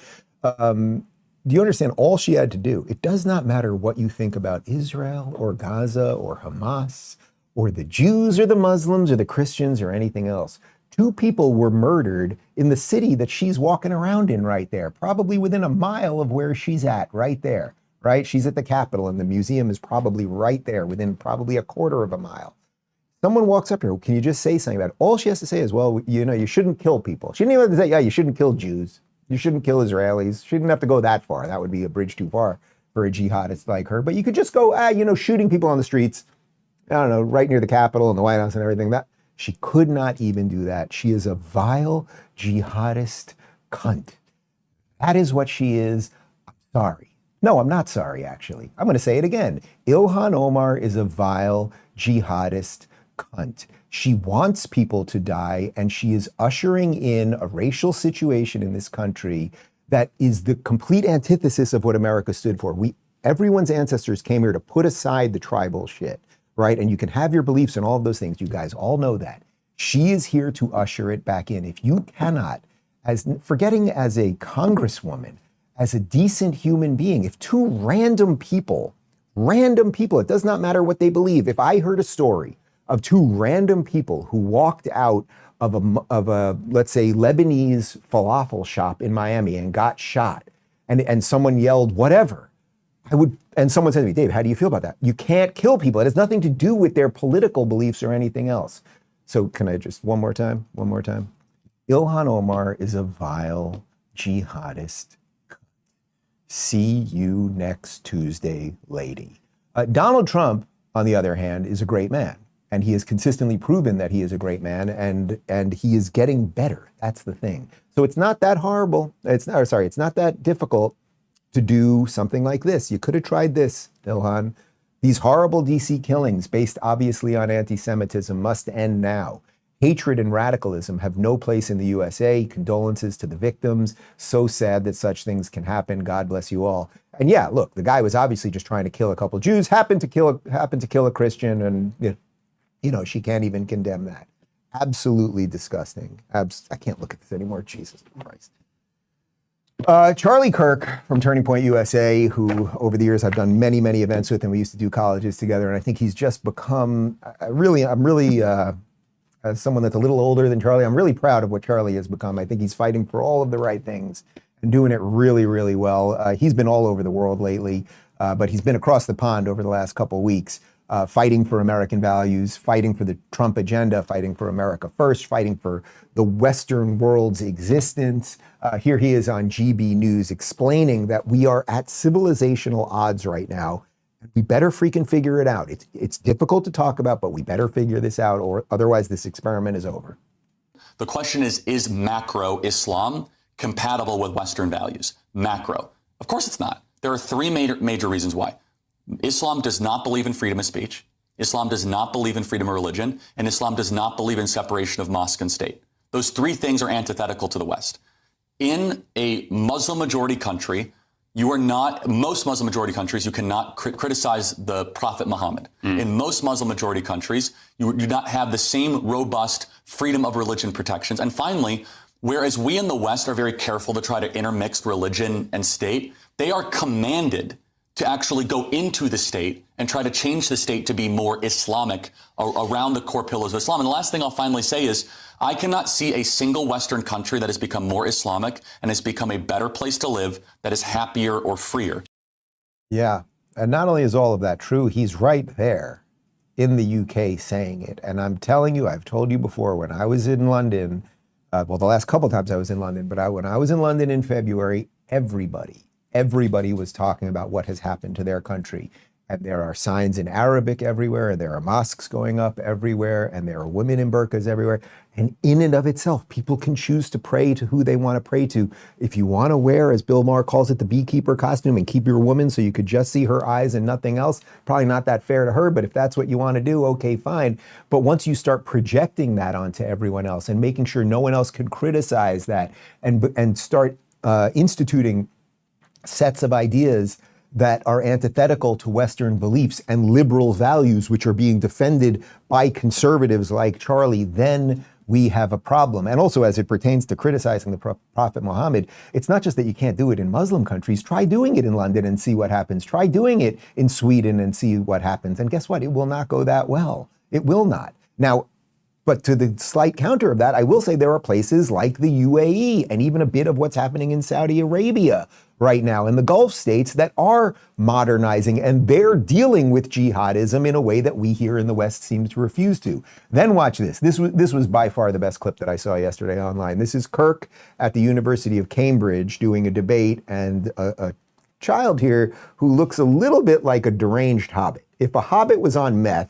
Do you understand? All she had to do, it does not matter what you think about Israel or Gaza or Hamas or the Jews or the Muslims or the Christians or anything else. Two people were murdered in the city that she's walking around in right there, probably within a mile of where she's at, right there, right? She's at the Capitol and the museum is probably right there, within probably a quarter of a mile. Someone walks up here, can you just say something about it? All she has to say is, well, you shouldn't kill people. She didn't even have to say, yeah, you shouldn't kill Jews. You shouldn't kill Israelis. She didn't have to go that far. That would be a bridge too far for a jihadist like her. But you could just go, shooting people on the streets, I don't know, right near the Capitol and the White House and everything. That she could not even do that. She is a vile jihadist cunt. That is what she is. I'm sorry. No, I'm not sorry, actually. I'm going to say it again. Ilhan Omar is a vile jihadist cunt. She wants people to die, and she is ushering in a racial situation in this country that is the complete antithesis of what America stood for. Everyone's ancestors came here to put aside the tribal shit. Right? And you can have your beliefs and all of those things. You guys all know that. She is here to usher it back in. If you cannot, forgetting as a congresswoman, as a decent human being, if two random people, it does not matter what they believe. If I heard a story of two random people who walked out of a let's say, Lebanese falafel shop in Miami and got shot, and someone yelled, whatever, and someone said to me, Dave, how do you feel about that? You can't kill people. It has nothing to do with their political beliefs or anything else. So can I just, one more time? Ilhan Omar is a vile jihadist. See you next Tuesday, lady. Donald Trump, on the other hand, is a great man. And he has consistently proven that he is a great man, and he is getting better. That's the thing. So it's not that horrible. It's not that difficult to do something like this. You could have tried this, Ilhan. These horrible DC killings, based obviously on anti-Semitism, must end now. Hatred and radicalism have no place in the USA. Condolences to the victims. So sad that such things can happen. God bless you all. And yeah, look, the guy was obviously just trying to kill a couple Jews, happened to kill a Christian, and she can't even condemn that. Absolutely disgusting. I can't look at this anymore. Jesus Christ. Charlie Kirk from Turning Point USA, who over the years I've done many, many events with, and we used to do colleges together. And I think he's just become I'm really, as someone that's a little older than Charlie, I'm really proud of what Charlie has become. I think he's fighting for all of the right things and doing it really, really well. He's been all over the world lately, but he's been across the pond over the last couple of weeks, fighting for American values, fighting for the Trump agenda, fighting for America first, fighting for the Western world's existence. Here he is on GB News explaining that we are at civilizational odds right now, We better freaking figure it out. It's difficult to talk about, but we better figure this out, or otherwise this experiment is over. The question is macro Islam compatible with Western values? Macro. Of course it's not. There are three major reasons why. Islam does not believe in freedom of speech. Islam does not believe in freedom of religion. And Islam does not believe in separation of mosque and state. Those three things are antithetical to the West. In a Muslim majority country, most Muslim majority countries, you cannot criticize the Prophet Muhammad. In most Muslim majority countries, you do not have the same robust freedom of religion protections. And finally, whereas we in the West are very careful to try to intermix religion and state, they are commanded to actually go into the state and try to change the state to be more Islamic around the core pillars of Islam. And the last thing I'll finally say is, I cannot see a single Western country that has become more Islamic and has become a better place to live, that is happier or freer. Yeah, and not only is all of that true, he's right there in the UK saying it. And I'm telling you, I've told you before, when I was in London, the last couple times I was in London, but when I was in London in February, everybody was talking about what has happened to their country. And there are signs in Arabic everywhere, and there are mosques going up everywhere, and there are women in burqas everywhere. And in and of itself, people can choose to pray to who they want to pray to. If you want to wear, as Bill Maher calls it, the beekeeper costume and keep your woman so you could just see her eyes and nothing else, probably not that fair to her, but if that's what you want to do, okay, fine. But once you start projecting that onto everyone else and making sure no one else can criticize that and start instituting sets of ideas that are antithetical to Western beliefs and liberal values, which are being defended by conservatives like Charlie, then we have a problem. And also, as it pertains to criticizing the Prophet Muhammad, it's not just that you can't do it in Muslim countries. Try doing it in London and see what happens. Try doing it in Sweden and see what happens. And guess what? It will not go that well. It will not. Now, but to the slight counter of that, I will say there are places like the UAE and even a bit of what's happening in Saudi Arabia right now in the Gulf states that are modernizing, and they're dealing with jihadism in a way that we here in the West seem to refuse to. Then watch this. This was by far the best clip that I saw yesterday online. This is Kirk at the University of Cambridge doing a debate, and a child here who looks a little bit like a deranged hobbit. If a hobbit was on meth,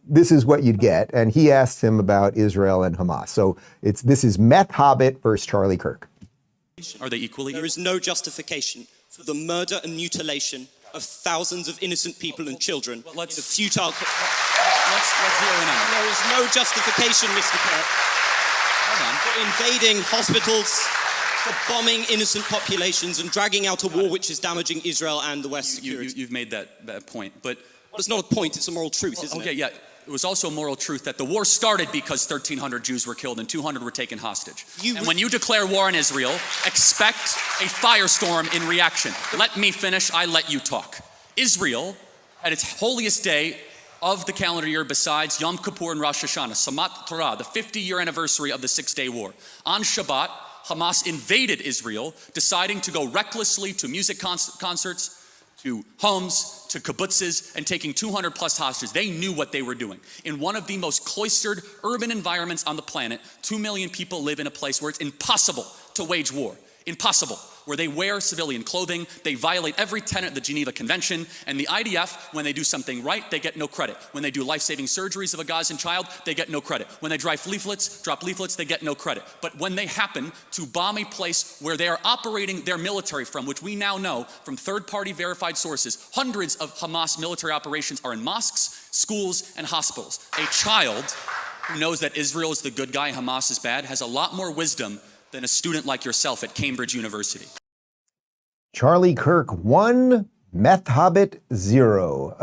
this is what you'd get. And he asked him about Israel and Hamas. So this is Meth Hobbit versus Charlie Kirk. Are they equally? There is no justification for the murder and mutilation of thousands of innocent people and children. Well, let's zero in on it. There is no justification, Mr. Kirk, for invading hospitals, for bombing innocent populations and dragging out a war which is damaging Israel and the West's security. You've made that point, but it's not a point, it's a moral truth, isn't it? Okay, yeah. It was also a moral truth that the war started because 1,300 Jews were killed and 200 were taken hostage. And when you declare war on Israel, expect a firestorm in reaction. Let me finish, I let you talk. Israel, at its holiest day of the calendar year besides Yom Kippur and Rosh Hashanah, Samat Torah, the 50-year anniversary of the Six-Day War. On Shabbat, Hamas invaded Israel, deciding to go recklessly to music concerts, to homes, to kibbutzes, and taking 200 plus hostages. They knew what they were doing. In one of the most cloistered urban environments on the planet, 2 million people live in a place where it's impossible to wage war. Impossible. Where they wear civilian clothing, they violate every tenet of the Geneva Convention, and the IDF, when they do something right, they get no credit. When they do life-saving surgeries of a Gazan child, they get no credit. When they drop leaflets, they get no credit. But when they happen to bomb a place where they are operating their military from, which we now know from third-party verified sources, hundreds of Hamas military operations are in mosques, schools, and hospitals. A child who knows that Israel is the good guy, Hamas is bad, has a lot more wisdom than a student like yourself at Cambridge University. Charlie Kirk 1, Meth Hobbit 0.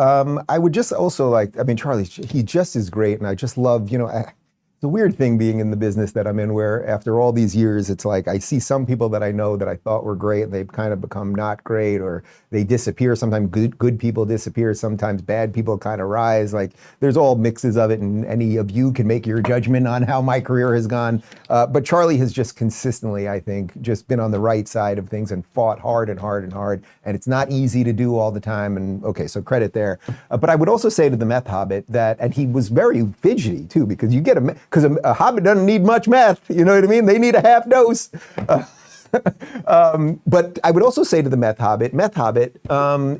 I would just also Charlie, he just is great. And I just love, it's a weird thing being in the business that I'm in, where after all these years, it's like I see some people that I know that I thought were great, and they've kind of become not great, or they disappear. Sometimes good people disappear. Sometimes bad people kind of rise. Like there's all mixes of it, and any of you can make your judgment on how my career has gone. But Charlie has just consistently, I think, just been on the right side of things and fought hard and hard and hard. And it's not easy to do all the time. And okay, so credit there. But I would also say to the Meth Hobbit and he was very fidgety too, because you get because a hobbit doesn't need much meth, you know what I mean? They need a half dose. But I would also say to the meth hobbit,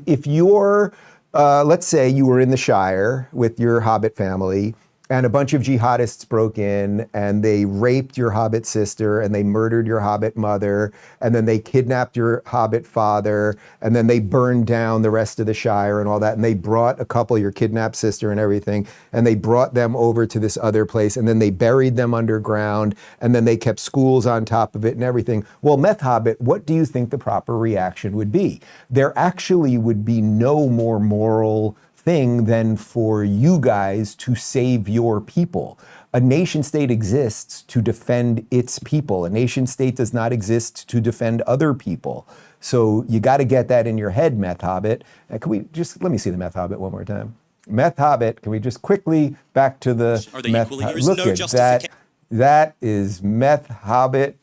if you're, let's say you were in the Shire with your hobbit family, and a bunch of jihadists broke in and they raped your hobbit sister and they murdered your hobbit mother and then they kidnapped your hobbit father and then they burned down the rest of the Shire and all that, and they brought a couple, your kidnapped sister and everything, and they brought them over to this other place and then they buried them underground and then they kept schools on top of it and everything. Well, meth hobbit, what do you think the proper reaction would be? There actually would be no more moral thing than for you guys to save your people. A nation state exists to defend its people. A nation state does not exist to defend other people. So you got to get that in your head, meth hobbit. Can we just, let me see the meth hobbit one more time. Meth hobbit, can we just quickly back to the meth hobbit? Look at that. That is meth hobbit.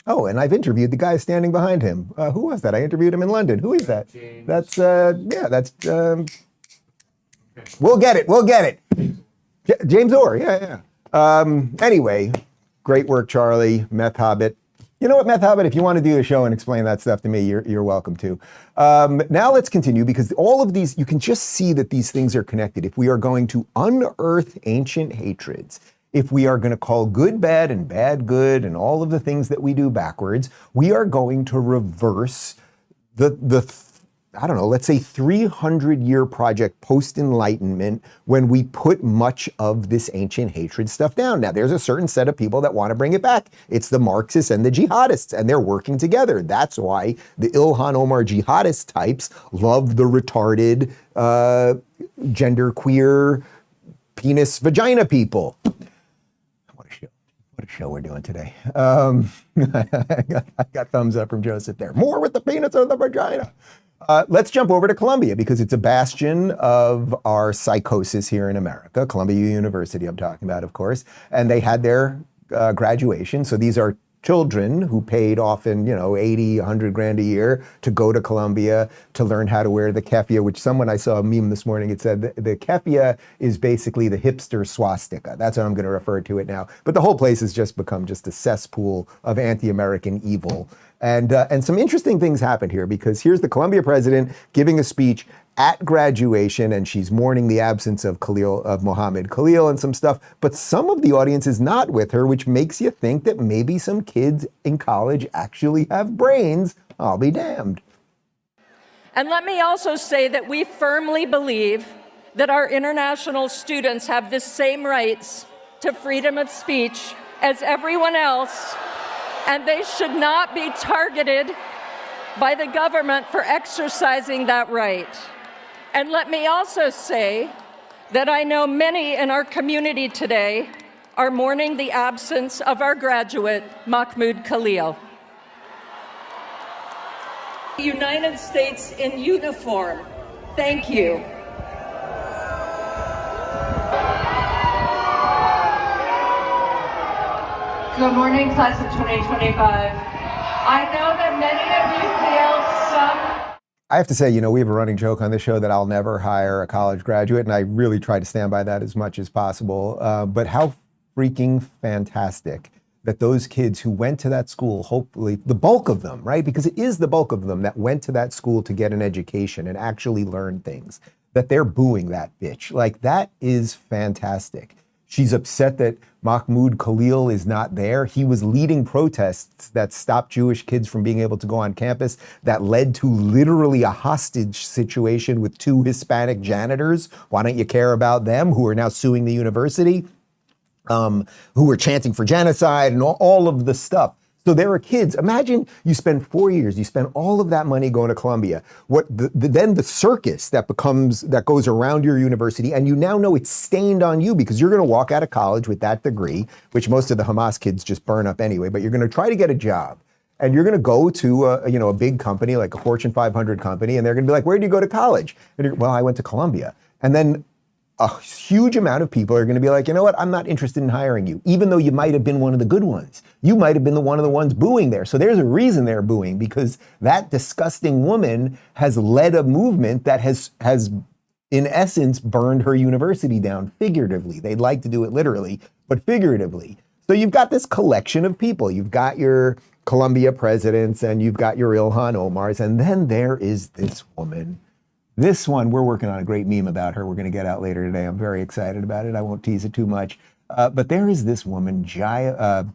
Oh, and I've interviewed the guy standing behind him. Who was that? I interviewed him in London. Who is that? James. That's, we'll get it. James Orr, yeah. Anyway, great work, Charlie, meth hobbit. You know what, meth hobbit, if you want to do the show and explain that stuff to me, you're welcome to. Now let's continue, because all of these, you can just see that these things are connected. If we are going to unearth ancient hatreds, if we are going to call good bad and bad good and all of the things that we do backwards, we are going to reverse I don't know, let's say 300-year project post-Enlightenment when we put much of this ancient hatred stuff down. Now, there's a certain set of people that want to bring it back. It's the Marxists and the jihadists, and they're working together. That's why the Ilhan Omar jihadist types love the retarded, genderqueer, penis, vagina people. What a show we're doing today. I got thumbs up from Joseph there. More with the penis or the vagina. Let's jump over to Columbia, because it's a bastion of our psychosis here in America. Columbia University, I'm talking about, of course. And they had their graduation. So these are children who paid often, 80, 100 grand a year to go to Columbia to learn how to wear the keffiyeh, which I saw a meme this morning. It said the keffiyeh is basically the hipster swastika. That's how I'm going to refer to it now. But the whole place has just become just a cesspool of anti-American evil. And some interesting things happened here, because here's the Columbia president giving a speech at graduation, and she's mourning the absence of Mahmoud Khalil and some stuff, but some of the audience is not with her, which makes you think that maybe some kids in college actually have brains. I'll be damned. And let me also say that we firmly believe that our international students have the same rights to freedom of speech as everyone else, and they should not be targeted by the government for exercising that right. And let me also say that I know many in our community today are mourning the absence of our graduate, Mahmoud Khalil. United States in uniform, thank you. Good morning, class of 2025. I know that many of you feel some... I have to say, we have a running joke on this show that I'll never hire a college graduate, and I really try to stand by that as much as possible. But how freaking fantastic that those kids who went to that school, hopefully the bulk of them, right? Because it is the bulk of them that went to that school to get an education and actually learn things, that they're booing that bitch. Like, that is fantastic. She's upset that Mahmoud Khalil is not there. He was leading protests that stopped Jewish kids from being able to go on campus, that led to literally a hostage situation with 2 Hispanic janitors. Why don't you care about them, who are now suing the university, who were chanting for genocide and all of the stuff. So there are kids. Imagine you spend 4 years, you spend all of that money going to Columbia. Then the circus that goes around your university, and you now know it's stained on you, because you're going to walk out of college with that degree, which most of the Hamas kids just burn up anyway. But you're going to try to get a job, and you're going to go to a big company, like a Fortune 500 company, and they're going to be like, "Where did you go to college?" And well, I went to Columbia. And then a huge amount of people are going to be like, you know what, I'm not interested in hiring you, even though you might have been one of the good ones. You might have been one of the ones booing there. So there's a reason they're booing, because that disgusting woman has led a movement that has in essence burned her university down, figuratively. They'd like to do it literally, but figuratively. So you've got this collection of people. You've got your Columbia presidents and you've got your Ilhan Omars. And then there is this woman. This one, we're working on a great meme about her. We're going to get out later today. I'm very excited about it. I won't tease it too much. But there is this woman, Pramila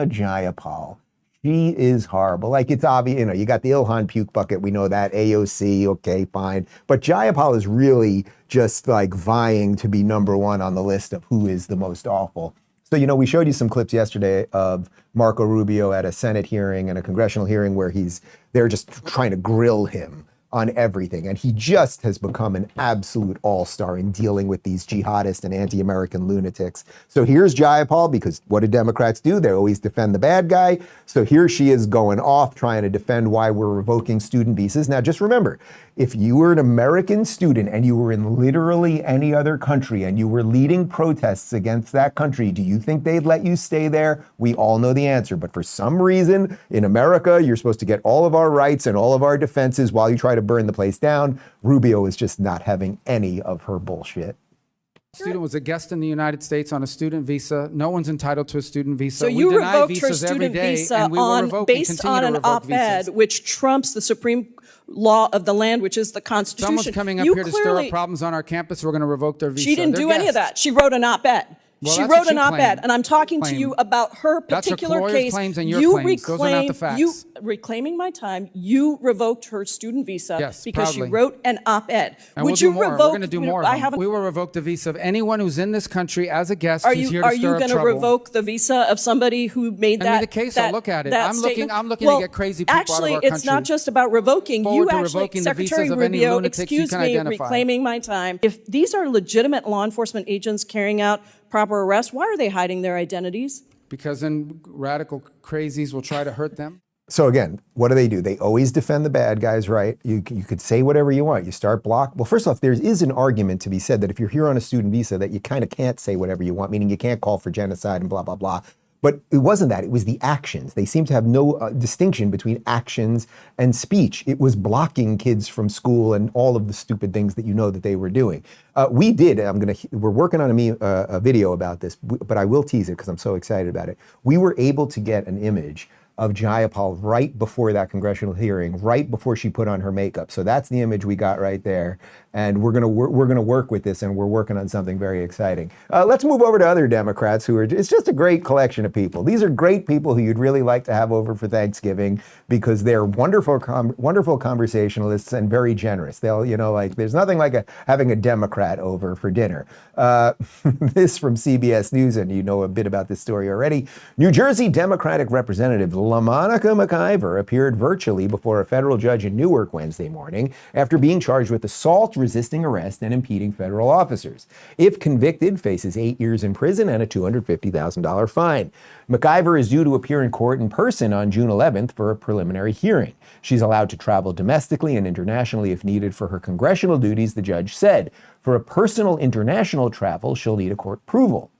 Jayapal. She is horrible. Like, it's obvious, you know, you got the Ilhan puke bucket. We know that. AOC, okay, fine. But Jayapal is really just like vying to be number one on the list of who is the most awful. So, you know, we showed you some clips yesterday of Marco Rubio at a Senate hearing and a congressional hearing where they're just trying to grill him on everything. And he just has become an absolute all-star in dealing with these jihadist and anti-American lunatics. So here's Jayapal, because what do Democrats do? They always defend the bad guy. So here she is going off trying to defend why we're revoking student visas. Now, just remember, if you were an American student and you were in literally any other country and you were leading protests against that country, do you think they'd let you stay there? We all know the answer. But for some reason, in America, you're supposed to get all of our rights and all of our defenses while you try to burn the place down. Rubio is just not having any of her bullshit. Student was a guest in the United States on a student visa. No one's entitled to a student visa. So you revoked her student visa based on an op-ed which trumps the Supreme law of the land, which is the Constitution. Someone's coming up here to stir up problems on our campus. We're going to revoke their visa. She didn't do any of that. She wrote an op-ed. Well, she wrote an op-ed, and I'm talking to you about her particular case. Claims and your claims. Those are not the facts. You reclaiming my time. You revoked her student visa because proudly. she wrote an op-ed. And Would you revoke? We're going to do more. We will revoke the visa of anyone who's in this country as a guest who's here to stir up trouble. Are you going to revoke the visa of somebody who made that? The case. I'll look at it. I'm looking to get crazy people out of our country. Actually, it's not just about revoking. You actually, Secretary Rubio, excuse me, reclaiming my time. If these are legitimate law enforcement agents carrying out proper arrest, why are they hiding their identities? Because then radical crazies will try to hurt them. So again, what do? They always defend the bad guys, right? You could say whatever you want. You start block. Well, first off, there is an argument to be said that if you're here on a student visa, that you kind of can't say whatever you want, meaning you can't call for genocide and blah, blah, blah. But it wasn't that. It was the actions. They seem to have no distinction between actions and speech. It was blocking kids from school and all of the stupid things that you know that they were doing. We did. We're working on a video about this, but I will tease it because I'm so excited about it. We were able to get an image of Jayapal right before that congressional hearing, right before she put on her makeup. So that's the image we got right there. And we're gonna work with this, and we're working on something very exciting. Let's move over to other Democrats it's just a great collection of people. These are great people who you'd really like to have over for Thanksgiving because they're wonderful conversationalists and very generous. They'll, there's nothing like having a Democrat over for dinner. This from CBS News, and you know a bit about this story already. New Jersey Democratic Representative LaMonica McIver appeared virtually before a federal judge in Newark Wednesday morning after being charged with assault, resisting arrest, and impeding federal officers. If convicted, faces 8 years in prison and a $250,000 fine. McIver is due to appear in court in person on June 11th for a preliminary hearing. She's allowed to travel domestically and internationally if needed for her congressional duties, the judge said. For a personal international travel, she'll need a court approval.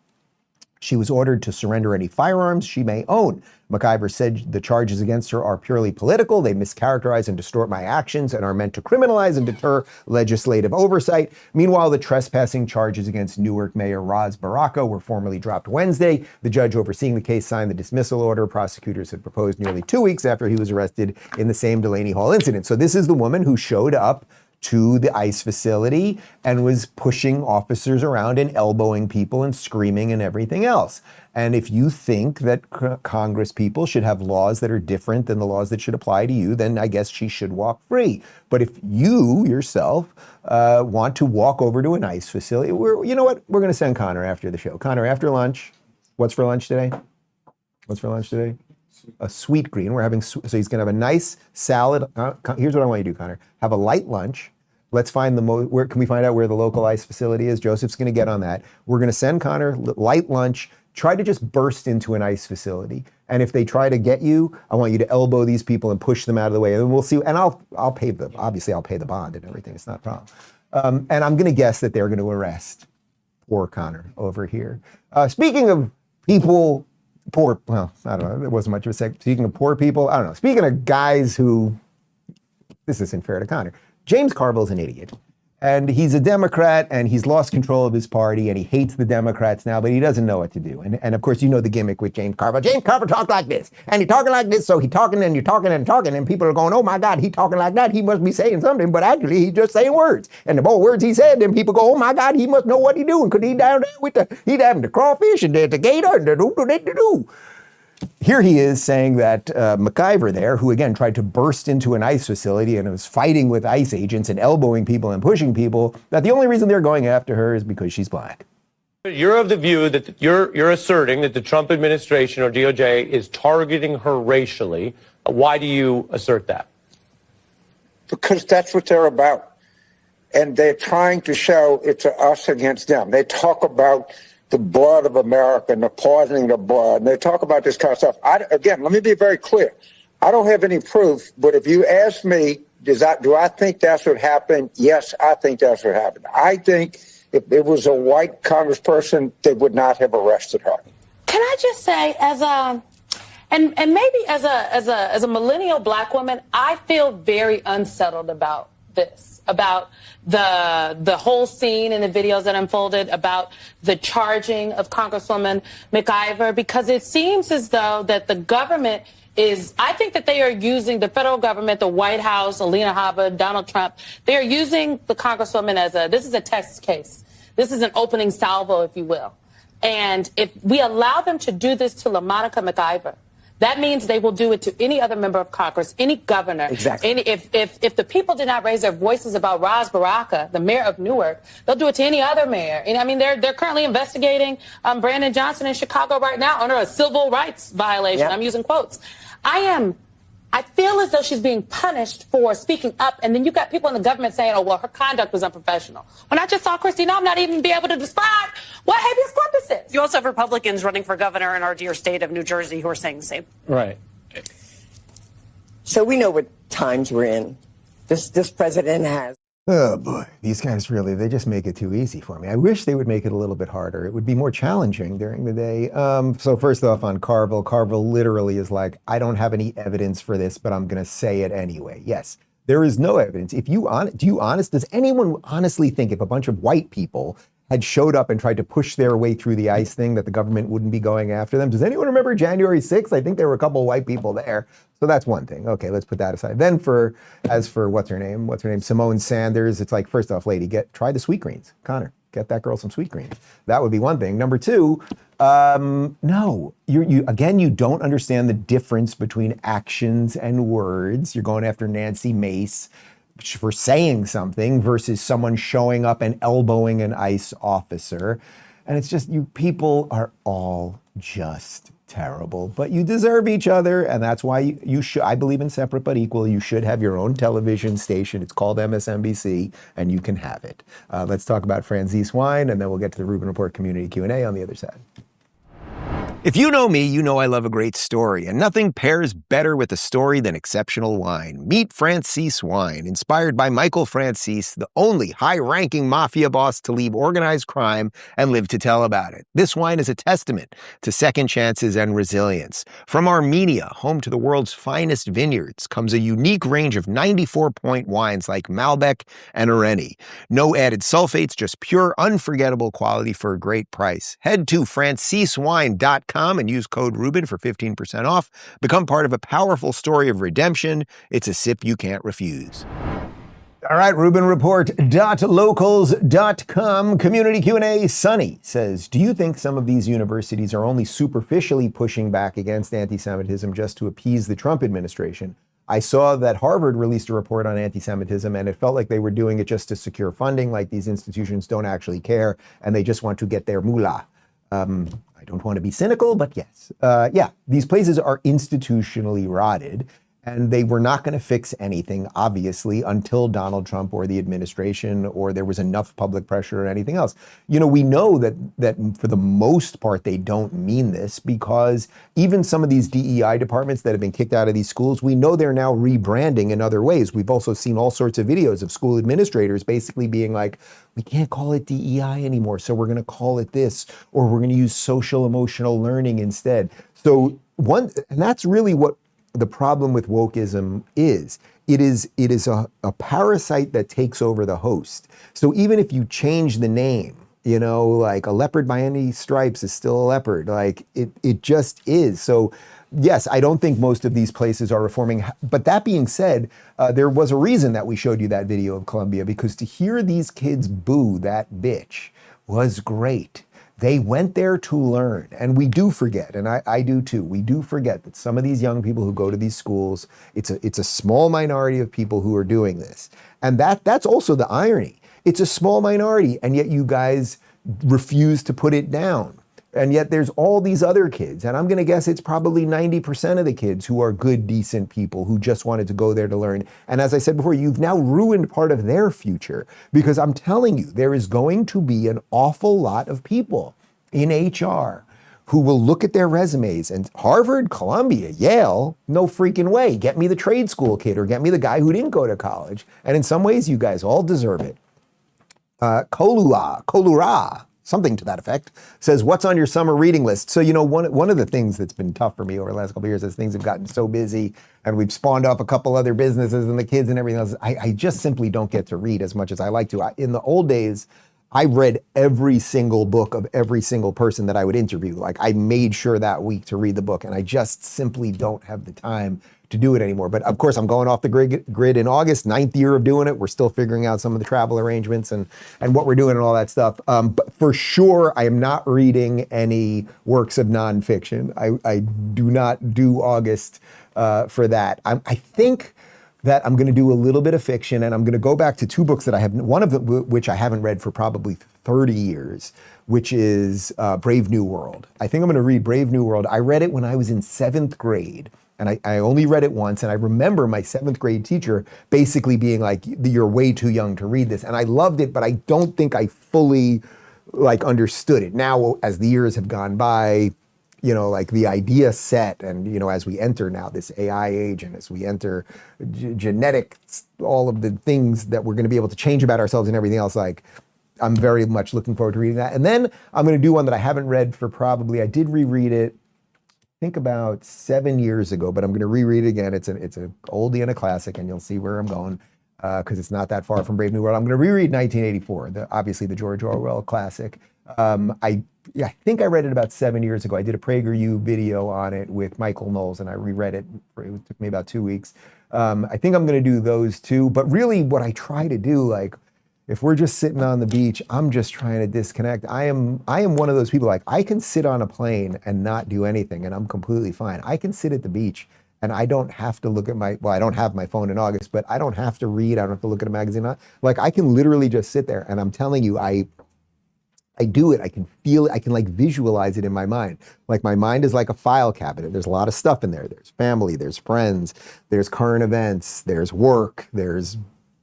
She was ordered to surrender any firearms she may own. McIver said the charges against her are purely political. They mischaracterize and distort my actions and are meant to criminalize and deter legislative oversight. Meanwhile, the trespassing charges against Newark Mayor Ras Baraka were formally dropped Wednesday. The judge overseeing the case signed the dismissal order prosecutors had proposed nearly 2 weeks after he was arrested in the same Delaney Hall incident. So this is the woman who showed up to the ICE facility and was pushing officers around and elbowing people and screaming and everything else. And if you think that Congress people should have laws that are different than the laws that should apply to you, then I guess she should walk free. But if you yourself want to walk over to an ICE facility, you know what? We're going to send Connor after the show. Connor, after lunch, what's for lunch today? A sweet green. We're having, so he's going to have a nice salad. Here's what I want you to do, Connor. Have a light lunch. Let's find where can we find out where the local ICE facility is? Joseph's going to get on that. We're going to send Connor light lunch. Try to just burst into an ICE facility. And if they try to get you, I want you to elbow these people and push them out of the way. And we'll see. And I'll pay the bond and everything. It's not a problem. And I'm going to guess that they're going to arrest poor Connor over here. Speaking of people, poor, well, I don't know. There wasn't much of a sec. Speaking of poor people, I don't know. Speaking of guys who, this isn't fair to Connor. James Carville is an idiot. And he's a Democrat, and he's lost control of his party, and he hates the Democrats now, but he doesn't know what to do. And of course, you know the gimmick with James Carville. James Carville talked like this, and he talking like this, so he talking and you're talking and talking, and people are going, oh my God, he talking like that. He must be saying something, but actually he's just saying words. And the more words he said, then people go, oh my God, he must know what he's doing, because he's down there with he's having the crawfish and the gator and the do. Here he is saying that McIver there, who again tried to burst into an ICE facility and was fighting with ICE agents and elbowing people and pushing people, that the only reason they're going after her is because she's black. You're of the view that you're asserting that the Trump administration or DOJ is targeting her racially. Why do you assert that? Because that's what they're about. And they're trying to show it's us against them. They talk about the blood of America and the poisoning of blood. And they talk about this kind of stuff. Again, let me be very clear. I don't have any proof, but if you ask me, do I think that's what happened? Yes, I think that's what happened. I think if it was a white congressperson, they would not have arrested her. Can I just say, and maybe as a millennial black woman, I feel very unsettled about this, about the whole scene and the videos that unfolded, about the charging of Congresswoman McIver, because it seems as though that the government I think that they are using the federal government, the White House, Alina Habba, Donald Trump, they are using the Congresswoman this is a test case. This is an opening salvo, if you will. And if we allow them to do this to LaMonica McIver, that means they will do it to any other member of Congress, any governor. Exactly. If the people did not raise their voices about Ras Baraka, the mayor of Newark, they'll do it to any other mayor. And I mean, they're currently investigating Brandon Johnson in Chicago right now under a civil rights violation. Yep. I'm using quotes. I feel as though she's being punished for speaking up, and then you got people in the government saying, oh, well, her conduct was unprofessional. When I just saw Christy Noem not even be able to describe what habeas corpus is. You also have Republicans running for governor in our dear state of New Jersey who are saying the same. Right. So we know what times we're in. This president has. Oh boy, these guys really, they just make it too easy for me. I wish they would make it a little bit harder. It would be more challenging during the day. So first off on Carville literally is like, I don't have any evidence for this, but I'm going to say it anyway. Yes, there is no evidence. Does anyone honestly think if a bunch of white people had showed up and tried to push their way through the ICE thing that the government wouldn't be going after them? Does anyone remember January 6th? I think there were a couple of white people there. So that's one thing. Okay, let's put that aside. Then as for what's her name? Simone Sanders. It's like, first off, lady, try the sweet greens. Connor, get that girl some sweet greens. That would be one thing. Number two, no, you don't understand the difference between actions and words. You're going after Nancy Mace for saying something versus someone showing up and elbowing an ICE officer. And it's just, you people are all just terrible, but you deserve each other. And that's why you should, I believe in separate but equal. You should have your own television station. It's called MSNBC and you can have it. Let's talk about Franzese wine and then we'll get to the Rubin Report community Q&A on the other side. If you know me, you know I love a great story, and nothing pairs better with a story than exceptional wine. Meet Franzese wine, inspired by Michael Franzese, the only high-ranking mafia boss to leave organized crime and live to tell about it. This wine is a testament to second chances and resilience. From Armenia, home to the world's finest vineyards, comes a unique range of 94-point wines like Malbec and Areni. No added sulfates, just pure, unforgettable quality for a great price. Head to franzesewine.com and use code Rubin for 15% off. Become part of a powerful story of redemption. It's a sip you can't refuse. All right, RubinReport.locals.com. Community Q&A. Sunny says, do you think some of these universities are only superficially pushing back against anti-Semitism just to appease the Trump administration? I saw that Harvard released a report on anti-Semitism, and it felt like they were doing it just to secure funding, like these institutions don't actually care, and they just want to get their moolah. I don't want to be cynical, but yes. These places are institutionally rotted, and they were not going to fix anything, obviously, until Donald Trump or the administration or there was enough public pressure or anything else. You know, we know that for the most part, they don't mean this because even some of these DEI departments that have been kicked out of these schools, we know they're now rebranding in other ways. We've also seen all sorts of videos of school administrators basically being like, we can't call it DEI anymore, so we're going to call it this, or we're going to use social emotional learning instead. So and that's really what the problem with wokeism is it is a parasite that takes over the host. So even if you change the name, you know, like a leopard by any stripes is still a leopard. Like it just is. So yes, I don't think most of these places are reforming. But that being said, there was a reason that we showed you that video of Columbia, because to hear these kids boo that bitch was great. They went there to learn. And we do forget, and I do too, we do forget that some of these young people who go to these schools, it's a small minority of people who are doing this. And that's also the irony. It's a small minority, and yet you guys refuse to put it down. And yet there's all these other kids, and I'm gonna guess it's probably 90% of the kids who are good, decent people who just wanted to go there to learn. And as I said before, you've now ruined part of their future, because I'm telling you, there is going to be an awful lot of people in HR who will look at their resumes and Harvard, Columbia, Yale, no freaking way. Get me the trade school kid, or get me the guy who didn't go to college. And in some ways, you guys all deserve it. Kolura, something to that effect, says, what's on your summer reading list? So, you know, one of the things that's been tough for me over the last couple of years is things have gotten so busy and we've spawned off a couple other businesses and the kids and everything else. I just simply don't get to read as much as I like to. In the old days, I read every single book of every single person that I would interview. Like, I made sure that week to read the book, and I just simply don't have the time to do it anymore. But of course, I'm going off the grid in August, 9th year of doing it. We're still figuring out some of the travel arrangements and what we're doing and all that stuff. But for sure, I am not reading any works of nonfiction. I do not do August for that. I think that I'm going to do a little bit of fiction, and I'm going to go back to two books that I have, one of which I haven't read for probably 30 years, which is Brave New World. I think I'm going to read Brave New World. I read it when I was in 7th grade. And I only read it once, and I remember my 7th grade teacher basically being like, you're way too young to read this. And I loved it, but I don't think I fully understood it. Now, as the years have gone by, you know, like the idea set, and, you know, as we enter now this AI age, and as we enter genetics, all of the things that we're going to be able to change about ourselves and everything else, like, I'm very much looking forward to reading that. And then I'm going to do one that I haven't read for I did reread it, I think about 7 years ago, but I'm going to reread it again. It's an oldie and a classic, and you'll see where I'm going, because it's not that far from Brave New World. I'm going to reread 1984, obviously the George Orwell classic. I think I read it about 7 years ago. I did a PragerU video on it with Michael Knowles, and I reread it. It took me about 2 weeks. I think I'm going to do those two. But really, what I try to do, like, if we're just sitting on the beach, I'm just trying to disconnect. I am one of those people, like, I can sit on a plane and not do anything, and I'm completely fine. I can sit at the beach and I don't have to look at I don't have my phone in August, but I don't have to read. I don't have to look at a magazine. Like, I can literally just sit there, and I'm telling you, I do it. I can feel it. I can, like, visualize it in my mind. Like, my mind is like a file cabinet. There's a lot of stuff in there. There's family, there's friends, there's current events, there's work, there's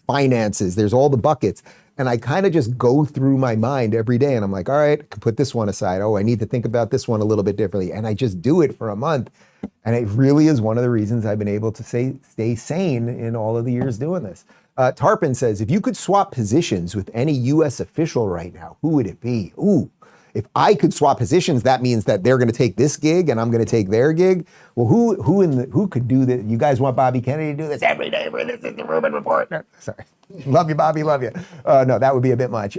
finances, there's all the buckets. And I kind of just go through my mind every day, and I'm like, all right, I can put this one aside. Oh, I need to think about this one a little bit differently. And I just do it for a month. And it really is one of the reasons I've been able to stay sane in all of the years doing this. Tarpon says, if you could swap positions with any US official right now, who would it be? Ooh, if I could swap positions, that means that they're going to take this gig and I'm going to take their gig. Well, who could do that? You guys want Bobby Kennedy to do this every day? This is the Rubin Report. No, sorry, love you, Bobby, love you. No, that would be a bit much.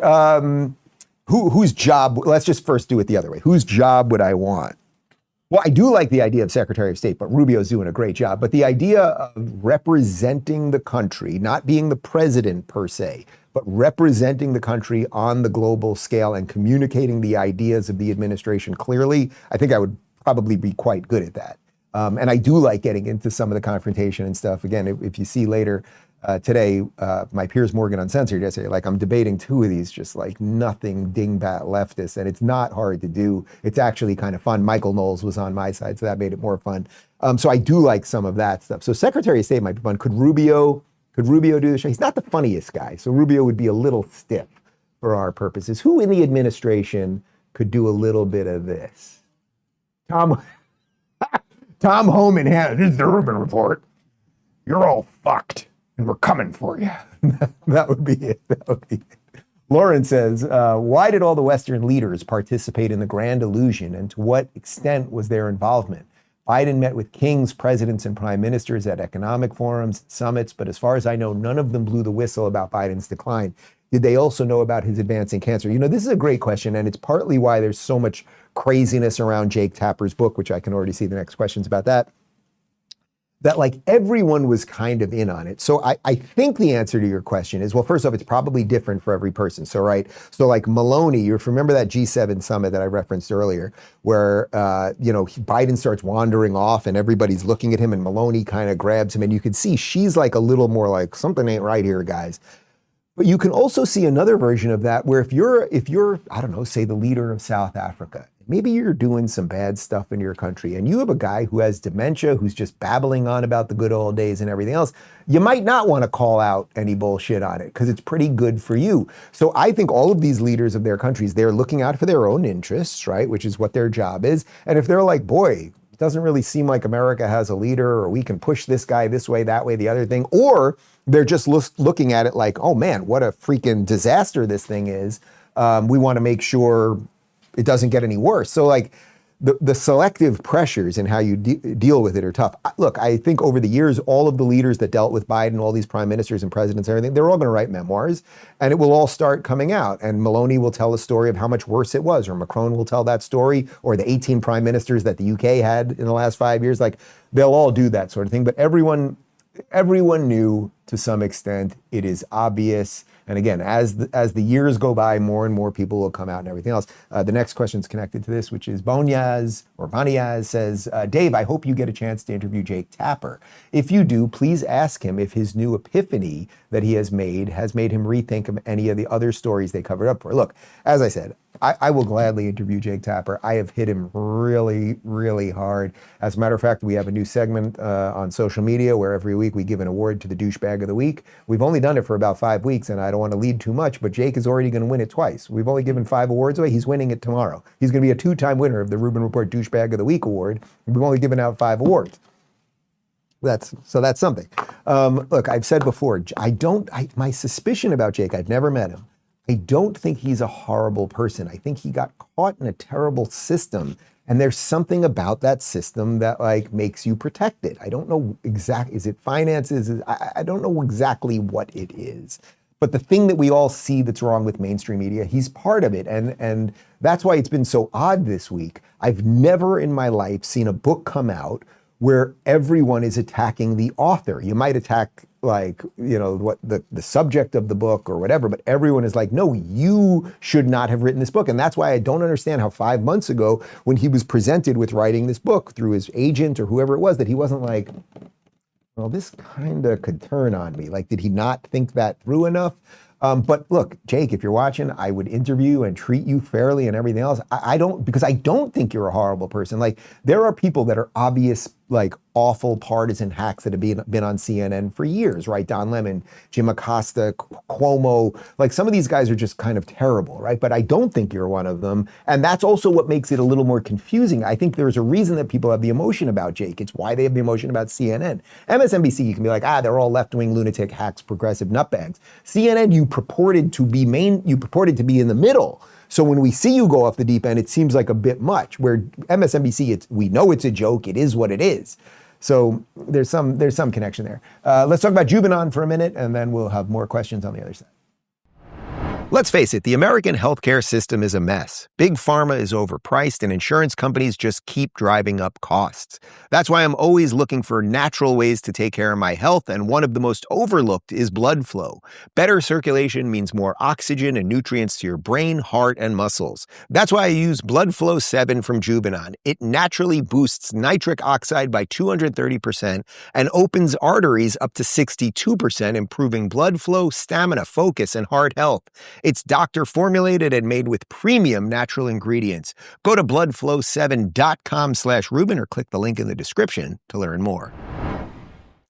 Whose job? Let's just first do it the other way. Whose job would I want? Well, I do like the idea of Secretary of State, but Rubio's doing a great job. But the idea of representing the country, not being the president per se, but representing the country on the global scale and communicating the ideas of the administration clearly, I think I would probably be quite good at that. And I do like getting into some of the confrontation and stuff. Again, if you see later today, my Piers Morgan Uncensored yesterday, like, I'm debating two of these just like nothing dingbat leftists, and it's not hard to do. It's actually kind of fun. Michael Knowles was on my side, so that made it more fun. So I do like some of that stuff. So Secretary of State might be fun. Could Rubio do the show? He's not the funniest guy, so Rubio would be a little stiff for our purposes. Who in the administration could do a little bit of this? Tom Homan, this is the Rubin Report. You're all fucked, and we're coming for you. That would be it. Lauren says, why did all the Western leaders participate in the Grand Illusion, and to what extent was their involvement? Biden met with kings, presidents, and prime ministers at economic forums, summits, but as far as I know, none of them blew the whistle about Biden's decline. Did they also know about his advancing cancer? You know, this is a great question, and it's partly why there's so much craziness around Jake Tapper's book, which I can already see the next questions about that. That like everyone was kind of in on it. So I think the answer to your question is, well, first off, it's probably different for every person. So, right. So like Maloney, you remember that G7 summit that I referenced earlier, where, Biden starts wandering off and everybody's looking at him and Maloney kind of grabs him. And you can see she's like a little more like, something ain't right here, guys. But you can also see another version of that where if you're, I don't know, say the leader of South Africa, maybe you're doing some bad stuff in your country and you have a guy who has dementia, who's just babbling on about the good old days and everything else, you might not want to call out any bullshit on it because it's pretty good for you. So I think all of these leaders of their countries, they're looking out for their own interests, right? Which is what their job is. And if they're like, boy, it doesn't really seem like America has a leader, or we can push this guy this way, that way, the other thing, or they're just looking at it like, oh man, what a freaking disaster this thing is. We want to make sure it doesn't get any worse. So like the selective pressures and how you deal with it are tough. Look, I think over the years, all of the leaders that dealt with Biden, all these prime ministers and presidents and everything, they're all going to write memoirs and it will all start coming out. And Maloney will tell a story of how much worse it was, or Macron will tell that story, or the 18 prime ministers that the UK had in the last 5 years. Like they'll all do that sort of thing. But everyone knew to some extent. It is obvious. And again, as the years go by, more and more people will come out and everything else. The next question is connected to this, which is Boniaz says, Dave, I hope you get a chance to interview Jake Tapper. If you do, please ask him if his new epiphany that he has made him rethink of any of the other stories they covered up for. Look, as I said, I will gladly interview Jake Tapper. I have hit him really, really hard. As a matter of fact, we have a new segment on social media where every week we give an award to the douchebag of the week. We've only done it for about 5 weeks, and I don't want to lead too much, but Jake is already going to win it twice. We've only given 5 awards away. He's winning it tomorrow. He's going to be a 2-time winner of the Rubin Report Douchebag of the Week award. We've only given out 5 awards. That's something. Look, I've said before, my suspicion about Jake, I've never met him. I don't think he's a horrible person. I think he got caught in a terrible system, and there's something about that system that like makes you protect it. I don't know exactly, is it finances? I don't know exactly what it is. But the thing that we all see that's wrong with mainstream media, he's part of it. And that's why it's been so odd this week. I've never in my life seen a book come out where everyone is attacking the author. You might attack like, what the subject of the book or whatever, but everyone is like, no, you should not have written this book. And that's why I don't understand how 5 months ago, when he was presented with writing this book through his agent or whoever it was, that he wasn't like, well, this kind of could turn on me. Like, did he not think that through enough? But look, Jake, if you're watching, I would interview and treat you fairly and everything else. Because I don't think you're a horrible person. Like, there are people that are obvious, like awful partisan hacks that have been on CNN for years, right? Don Lemon, Jim Acosta, Cuomo, like some of these guys are just kind of terrible, right? But I don't think you're one of them. And that's also what makes it a little more confusing. I think there's a reason that people have the emotion about Jake. It's why they have the emotion about CNN. MSNBC, you can be like, they're all left-wing lunatic hacks, progressive nutbags. CNN, you purported to be in the middle. So when we see you go off the deep end, it seems like a bit much. Where MSNBC, we know it's a joke. It is what it is. So there's some connection there. Let's talk about Jubanon for a minute, and then we'll have more questions on the other side. Let's face it, the American healthcare system is a mess. Big pharma is overpriced, and insurance companies just keep driving up costs. That's why I'm always looking for natural ways to take care of my health, and one of the most overlooked is blood flow. Better circulation means more oxygen and nutrients to your brain, heart, and muscles. That's why I use Blood Flow 7 from Jubanon. It naturally boosts nitric oxide by 230% and opens arteries up to 62%, improving blood flow, stamina, focus, and heart health. It's doctor formulated and made with premium natural ingredients. Go to bloodflow7.com/Rubin or click the link in the description to learn more.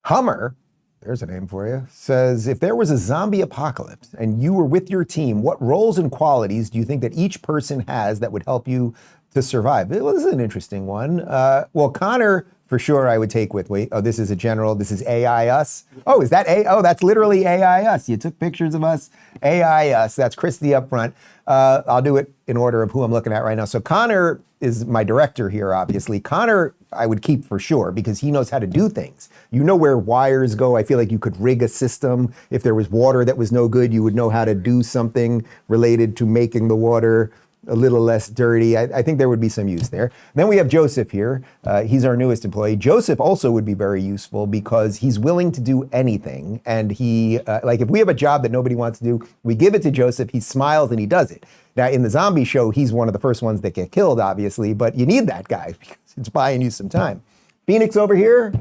Hummer, there's a name for you, says, if there was a zombie apocalypse and you were with your team, what roles and qualities do you think that each person has that would help you to survive? Well, this is an interesting one. Well, Connor for sure I would take with me. Oh, this is a general. This is AI us. Oh, is that Oh, that's literally AI us. You took pictures of us. AI us. That's Christy up front. I'll do it in order of who I'm looking at right now. So Connor is my director here, obviously. Connor, I would keep for sure because he knows how to do things. You know where wires go. I feel like you could rig a system. If there was water that was no good, you would know how to do something related to making the water a little less dirty. I think there would be some use there. Then we have Joseph here. He's our newest employee. Joseph also would be very useful because he's willing to do anything. And he, like if we have a job that nobody wants to do, we give it to Joseph, he smiles and he does it. Now in the zombie show, he's one of the first ones that get killed, obviously, but you need that guy because it's buying you some time. Phoenix over here.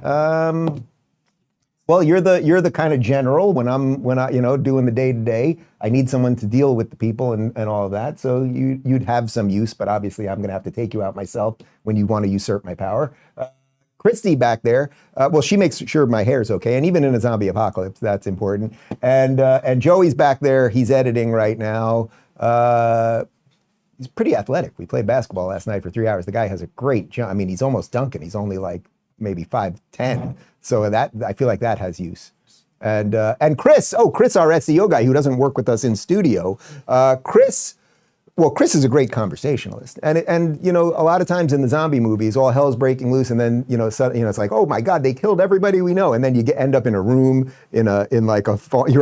Well, you're the kind of general when I doing the day to day. I need someone to deal with the people and all of that. So you'd have some use, but obviously I'm going to have to take you out myself when you want to usurp my power. Christy back there, well, she makes sure my hair's okay, and even in a zombie apocalypse, that's important. And Joey's back there. He's editing right now. He's pretty athletic. We played basketball last night for 3 hours. The guy has a great jump. I mean, he's almost dunking. He's only like maybe 5'10". So that I feel like that has use. And Chris, our SEO guy who doesn't work with us in studio. Chris is a great conversationalist. And you know, a lot of times in the zombie movies, all hell's breaking loose, and then it's like, oh my God, they killed everybody we know, and then you end up in a room you're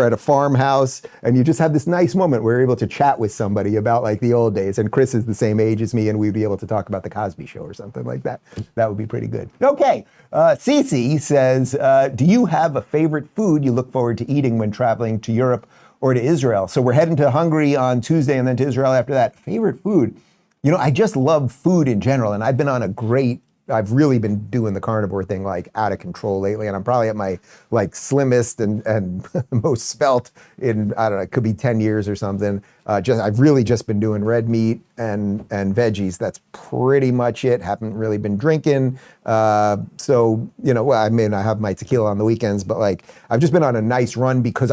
at a farmhouse, and you just have this nice moment where you're able to chat with somebody about like the old days. And Chris is the same age as me, and we'd be able to talk about the Cosby Show or something like that. That would be pretty good. Okay, Cece says, do you have a favorite food you look forward to eating when traveling to Europe or to Israel? So we're heading to Hungary on Tuesday and then to Israel after that. Favorite food? You know, I just love food in general, and I've really been doing the carnivore thing like out of control lately, and I'm probably at my like slimmest and most svelte in, I don't know, it could be 10 years or something. I've really just been doing red meat and veggies. That's pretty much it. Haven't really been drinking. So, you know, well, I mean, I have my tequila on the weekends, but like I've just been on a nice run because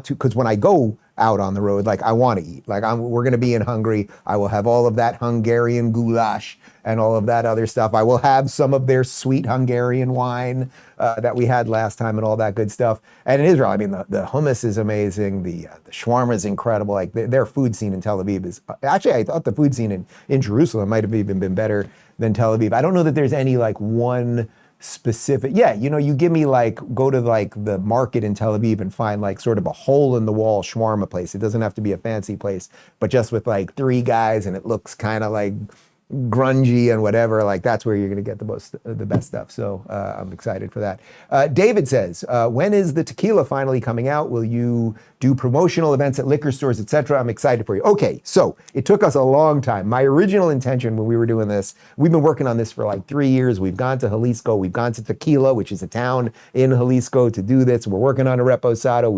because when I go out on the road, like I want to eat. Like we're going to be in Hungary. I will have all of that Hungarian goulash and all of that other stuff. I will have some of their sweet Hungarian wine that we had last time and all that good stuff. And in Israel, I mean, the hummus is amazing. The shawarma is incredible. Like their food scene in Tel Aviv is, actually, I thought the food scene in Jerusalem might have even been better than Tel Aviv. I don't know that there's any like one specific, you know, you give me like, go to like the market in Tel Aviv and find like sort of a hole in the wall shawarma place. It doesn't have to be a fancy place, but just with like 3 guys and it looks kind of like grungy and whatever, like that's where you're going to get the best stuff. So I'm excited for that. David says, when is the tequila finally coming out? Will you do promotional events at liquor stores, etc.? I'm excited for you. Okay, so it took us a long time. My original intention when we were doing this, we've been working on this for like 3 years. We've gone to Jalisco. We've gone to Tequila, which is a town in Jalisco, to do this. We're working on a reposado.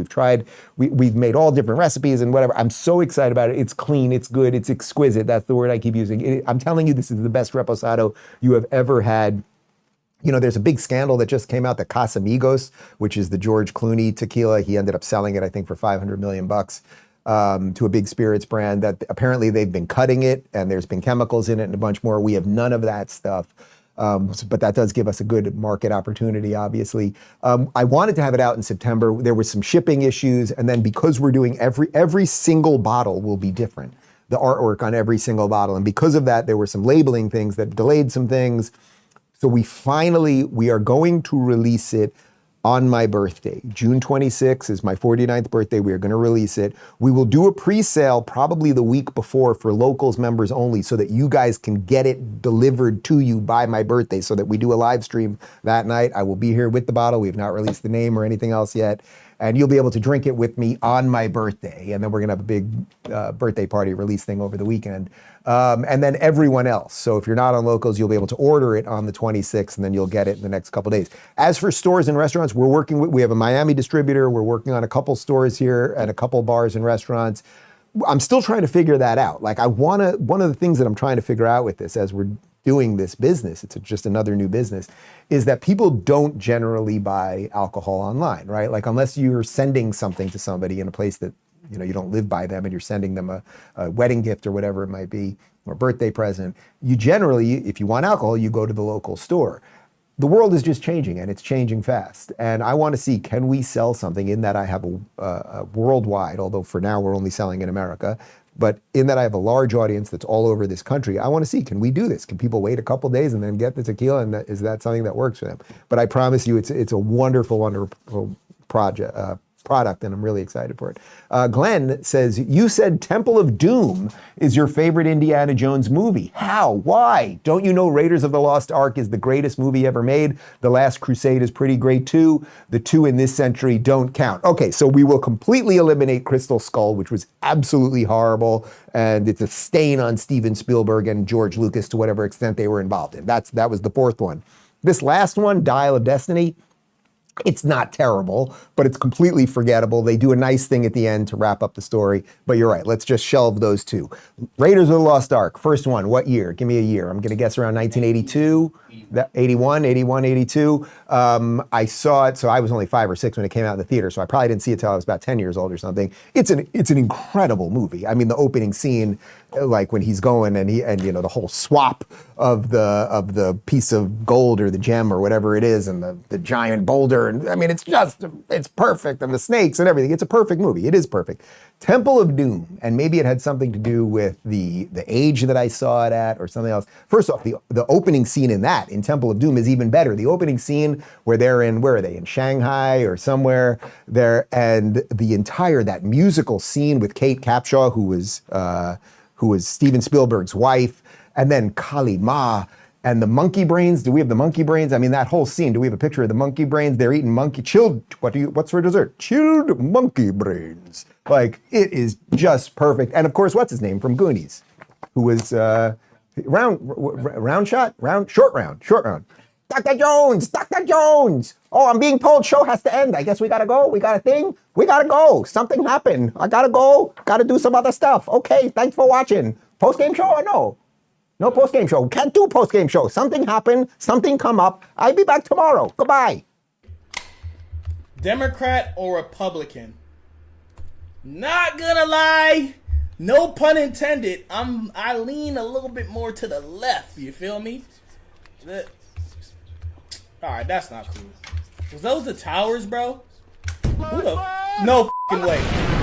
We've made all different recipes and whatever. I'm so excited about it. It's clean. It's good. It's exquisite. That's the word I keep using. I'm telling you, this is the best reposado you have ever had. You know, there's a big scandal that just came out, the Casamigos, which is the George Clooney tequila. He ended up selling it, I think, for $500 million to a big spirits brand that apparently they've been cutting it and there's been chemicals in it and a bunch more. We have none of that stuff. But that does give us a good market opportunity, obviously. I wanted to have it out in September. There were some shipping issues. And then because we're doing every single bottle will be different, the artwork on every single bottle. And because of that, there were some labeling things that delayed some things. So we are going to release it on my birthday. June 26th is my 49th birthday. We are going to release it. We will do a pre-sale probably the week before for Locals members only so that you guys can get it delivered to you by my birthday so that we do a live stream that night. I will be here with the bottle. We have not released the name or anything else yet. And you'll be able to drink it with me on my birthday. And then we're going to have a big birthday party release thing over the weekend. And then everyone else. So if you're not on Locals, you'll be able to order it on the 26th, and then you'll get it in the next couple days. As for stores and restaurants, we have a Miami distributor. We're working on a couple stores here and a couple bars and restaurants. I'm still trying to figure that out. Like one of the things that I'm trying to figure out with this as we're doing this business, it's just another new business, is that people don't generally buy alcohol online, right? Like unless you're sending something to somebody in a place that, you know, you don't live by them and you're sending them a wedding gift or whatever it might be, or birthday present, you generally, if you want alcohol, you go to the local store. the world is just changing, and it's changing fast. And I want to see, can we sell something in that I have a worldwide, although for now we're only selling in America, but in that I have a large audience that's all over this country. I want to see, can we do this? Can people wait a couple days and then get the tequila? And is that something that works for them? But I promise you, it's a wonderful, wonderful product, and I'm really excited for it. Glenn says, you said Temple of Doom is your favorite Indiana Jones movie. How? Why? Don't you know Raiders of the Lost Ark is the greatest movie ever made? The Last Crusade is pretty great too. The two in this century don't count. Okay, so we will completely eliminate Crystal Skull, which was absolutely horrible, and it's a stain on Steven Spielberg and George Lucas to whatever extent they were involved in. That was the fourth one. This last one, Dial of Destiny, it's not terrible, but it's completely forgettable. They do a nice thing at the end to wrap up the story, but you're right. Let's just shelve those two. Raiders of the Lost Ark, first one, what year? Give me a year. I'm going to guess around 1982, 81, 82. I saw it, so I was only 5 or 6 when it came out in the theater, so I probably didn't see it till I was about 10 years old or something. It's an incredible movie. I mean, the opening scene, like when he's going and you know, the whole swap of the piece of gold or the gem or whatever it is, and the giant boulder, and I mean, it's perfect, and the snakes and everything. It's a perfect movie. It is perfect. Temple of Doom, and maybe it had something to do with the age that I saw it at or something else. First off, the opening scene in Temple of Doom is even better. The opening scene where they're where are they? In Shanghai or somewhere there, and that musical scene with Kate Capshaw, who was Steven Spielberg's wife, and then Kali Ma and the monkey brains. Do we have the monkey brains? I mean, that whole scene. Do we have a picture of the monkey brains? They're eating what's for dessert? Chilled monkey brains. Like, it is just perfect. And of course, what's his name from Goonies, who was short round. Dr. Jones. Oh, I'm being told show has to end. I guess we gotta go. We got a thing. We gotta go. Something happened. I gotta go. Gotta do some other stuff. Okay, thanks for watching. Post-game show or no? No post-game show. Can't do post-game show. Something happened. Something come up. I'll be back tomorrow. Goodbye. Democrat or Republican? Not gonna lie. No pun intended. I lean a little bit more to the left. You feel me? Alright, that's not cool. Was those the towers, bro? No fucking way.